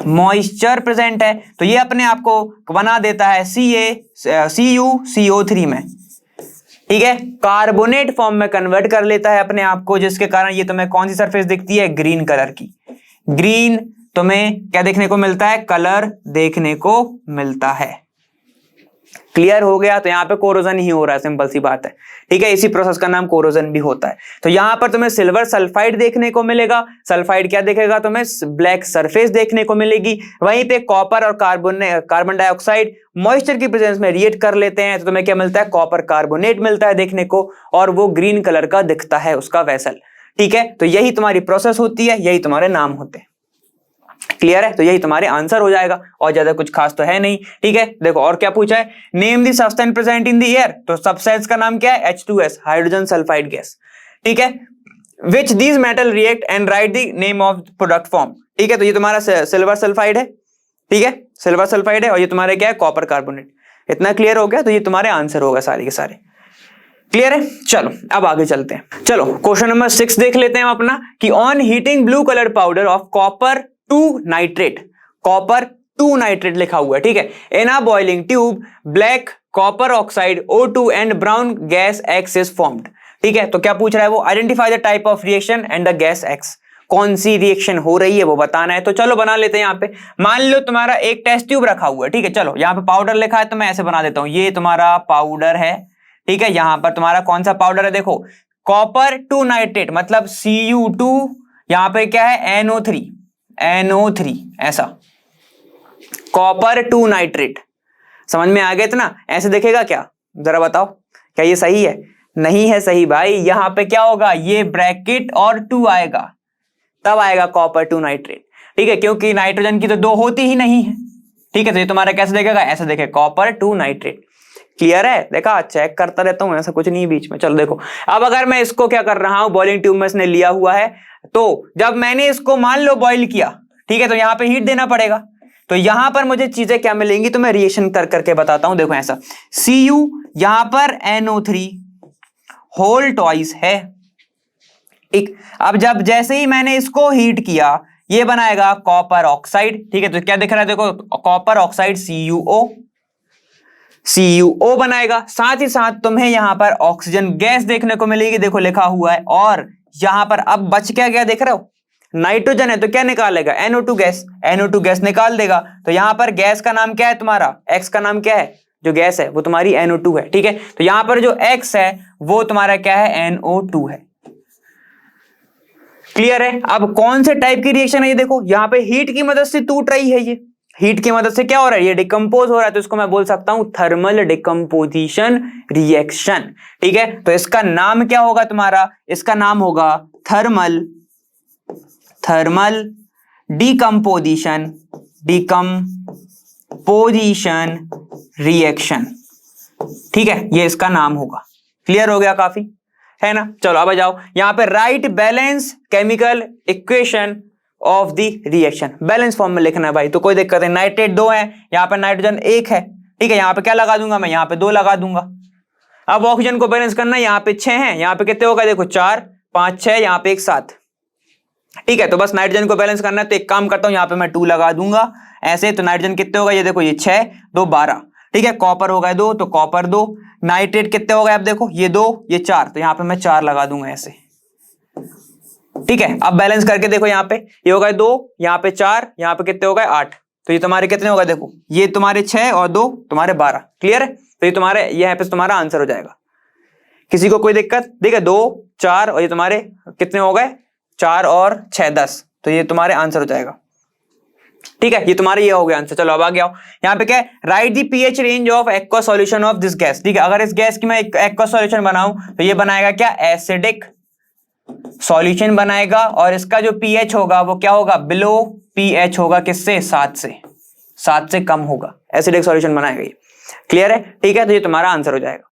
मॉइस्चर प्रेजेंट है, तो ये अपने आप को बना देता है CuCO3 में। ठीक है, कार्बोनेट फॉर्म में कन्वर्ट कर लेता है अपने आप को, जिसके कारण ये तुम्हें कौन सी सरफेस दिखती है, ग्रीन कलर की। ग्रीन तुम्हें क्या देखने को मिलता है, कलर देखने को मिलता है। क्लियर हो गया? तो यहाँ पे कोरोजन ही हो रहा है, सिंपल सी बात है, ठीक है। इसी प्रोसेस का नाम कोरोजन भी होता है। तो यहाँ पर तुम्हें सिल्वर सल्फाइड देखने को मिलेगा। सल्फाइड क्या दिखेगा तुम्हें? ब्लैक सरफेस देखने को मिलेगी। वहीं पे कॉपर और कार्बन डाइऑक्साइड मॉइस्चर की प्रेजेंस में रिएक्ट कर लेते हैं, तो तुम्हें क्या मिलता है? कॉपर कार्बोनेट मिलता है देखने को, और वो ग्रीन कलर का दिखता है उसका वेसल, ठीक है। तो यही तुम्हारी प्रोसेस होती है, यही तुम्हारे नाम होते हैं। क्लियर है? तो यही तुम्हारे आंसर हो जाएगा, और ज्यादा कुछ खास तो है नहीं, ठीक है। देखो और क्या पूछा है, name the substance present in the air. तो सब्सटेंस का नाम क्या है? H2S, हाइड्रोजन सल्फाइड गैस, ठीक है। Which these metal react and right the name of product form, ठीक है। तो ये तुम्हारा सिल्वर सल्फाइड है, ठीक है, सिल्वर सल्फाइड है, और ये तुम्हारे क्या है? Copper carbonate. इतना क्लियर हो गया? तो ये तुम्हारे आंसर होगा सारे के सारे। क्लियर है? चलो अब आगे चलते हैं। चलो क्वेश्चन नंबर 6 देख लेते हैं हम अपना, कि on heating blue colour powder of copper 2 nitrate, copper 2 nitrate लिखा हुआ है, ठीक है, in a boiling tube black copper oxide O2 and brown gas X is formed, ठीक है। तो क्या पूछ रहा है वो? Identify the type of reaction and the gas X, कौन सी रिएक्शन हो रही है वो बताना है। तो चलो बना लेते हैं। यहाँ पे मान लो तुम्हारा एक टेस्ट ट्यूब रखा हुआ है, ठीक है। चलो यहाँ पे पाउडर लिखा है, तो मैं ऐसे बना देता हूं, ये तुम्हारा पाउडर है, ठीक है। यहां पर तुम्हारा कौन सा पाउडर है? देखो कॉपर 2 नाइट्रेट मतलब Cu2, यहां पे क्या है? NO3 ऐसा, कॉपर 2 नाइट्रेट। समझ में आ गया इतना? ऐसे दिखेगा क्या? जरा बताओ, क्या ये सही है? नहीं है सही भाई। यहां पे क्या होगा? ये ब्रैकेट और 2 आएगा, तब आएगा कॉपर 2 नाइट्रेट, ठीक है, क्योंकि नाइट्रोजन की तो 2 होती ही नहीं है, ठीक है। तो ये तुम्हारा कैसे देखेगा? ऐसे देखे, कॉपर 2 नाइट्रेट। क्लियर है? देखा, चेक करता रहता हूं, ऐसा कुछ नहीं बीच में। चलो देखो, अब अगर मैं इसको क्या कर रहा हूं, बॉइलिंग ट्यूब में इसने लिया हुआ है, तो जब मैंने इसको मान लो बॉइल किया, ठीक है, तो यहां पे हीट देना पड़ेगा। तो यहां पर मुझे चीजें क्या मिलेंगी, तो मैं रिएक्शन कर करके बताता हूं। देखो ऐसा, Cu यहां पर NO3 होल ट्वाइस है, ठीक। अब जब जैसे ही मैंने इसको हीट किया, ये बनाएगा कॉपर ऑक्साइड, ठीक है। तो क्या दिख रहा है? देखो कॉपर ऑक्साइड CuO बनाएगा। साथ ही साथ तुम्हें यहां पर ऑक्सीजन गैस देखने को मिलेगी, देखो लिखा हुआ है। और यहां पर अब बच क्या गया देख रहे हो? नाइट्रोजन है, तो क्या निकालेगा? NO2 गैस निकाल देगा। तो यहां पर गैस का नाम क्या है तुम्हारा? X का नाम क्या है? जो गैस है वो तुम्हारी NO2 है, ठीक है। तो यहां पर जो X है वो तुम्हारा क्या है? NO2 है। क्लियर है? अब कौन से टाइप की रिएक्शन है ये देखो, यहां पे हीट की मदद से टूट रही है, ये हीट की मदद से क्या हो रहा है? ये डिकम्पोज हो रहा है। तो इसको मैं बोल सकता हूं थर्मल डिकम्पोजिशन रिएक्शन, ठीक है। तो इसका नाम क्या होगा तुम्हारा? इसका नाम होगा थर्मल डिकम्पोजिशन रिएक्शन, ठीक है, ये इसका नाम होगा। क्लियर हो गया काफी, है ना। चलो अब आ जाओ, यहां पे right balance chemical equation of the reaction, balance form में लिखना है भाई। तो कोई दिक्कत नहीं, नाइट्रेट 2 है, यहां पर नाइट्रोजन 1 है, ठीक है। यहां पे क्या लगा दूंगा मैं? यहां पे 2 लगा दूंगा। अब ऑक्सीजन को बैलेंस करना है, यहां पे 6 है, यहां पे कितने होगा? देखो 4 5 6, यहां पे 1 7, ठीक है। तो बस नाइट्रोजन को बैलेंस करना है, तो एक काम करता हूं, यहां पे मैं 2 लगा दूंगा ऐसे। तो नाइट्रोजन कितने होगा? ये देखो, ये 6 2 12, ठीक है। कॉपर हो गए 2, तो कॉपर 2। नाइट्रेट कितने हो गए? अब देखो, ये 2 ये 4, तो यहां पे मैं 4 लगा दूंगा ऐसे, ठीक है। अब बैलेंस करके देखो, यहां पे ये हो गए 2, यहां पे 4, यहां पे कितने हो गए? 8। तो ये तुम्हारे कितने हो गए? देखो ये तुम्हारे 6 और 2 तुम्हारे 12। क्लियर है? तो ये तुम्हारे यहाँ पे तुम्हारा आंसर हो जाएगा। किसी को कोई दिक्कत? देखिए 2 4 और ये तुम्हारे कितने हो गए? 4 और 6 10। तो ये तुम्हारे आंसर हो जाएगा, ठीक है। ये तुम्हारे ये हो गया आंसर। चलो अब आ गया यहाँ पे क्या है? Right the pH range of aqua solution of this gas, ठीक है। अगर इस गैस की मैं एक्वा सॉल्यूशन बनाऊं तो ये बनाएगा क्या? एसिडिक सॉल्यूशन बनाएगा, और इसका जो पीएच होगा वो क्या होगा? बिलो पीएच होगा, किससे? 7 से कम होगा, एसिडिक सॉल्यूशन बनाएगा ये। क्लियर है? ठीक है, तो ये तुम्हारा आंसर हो जाएगा।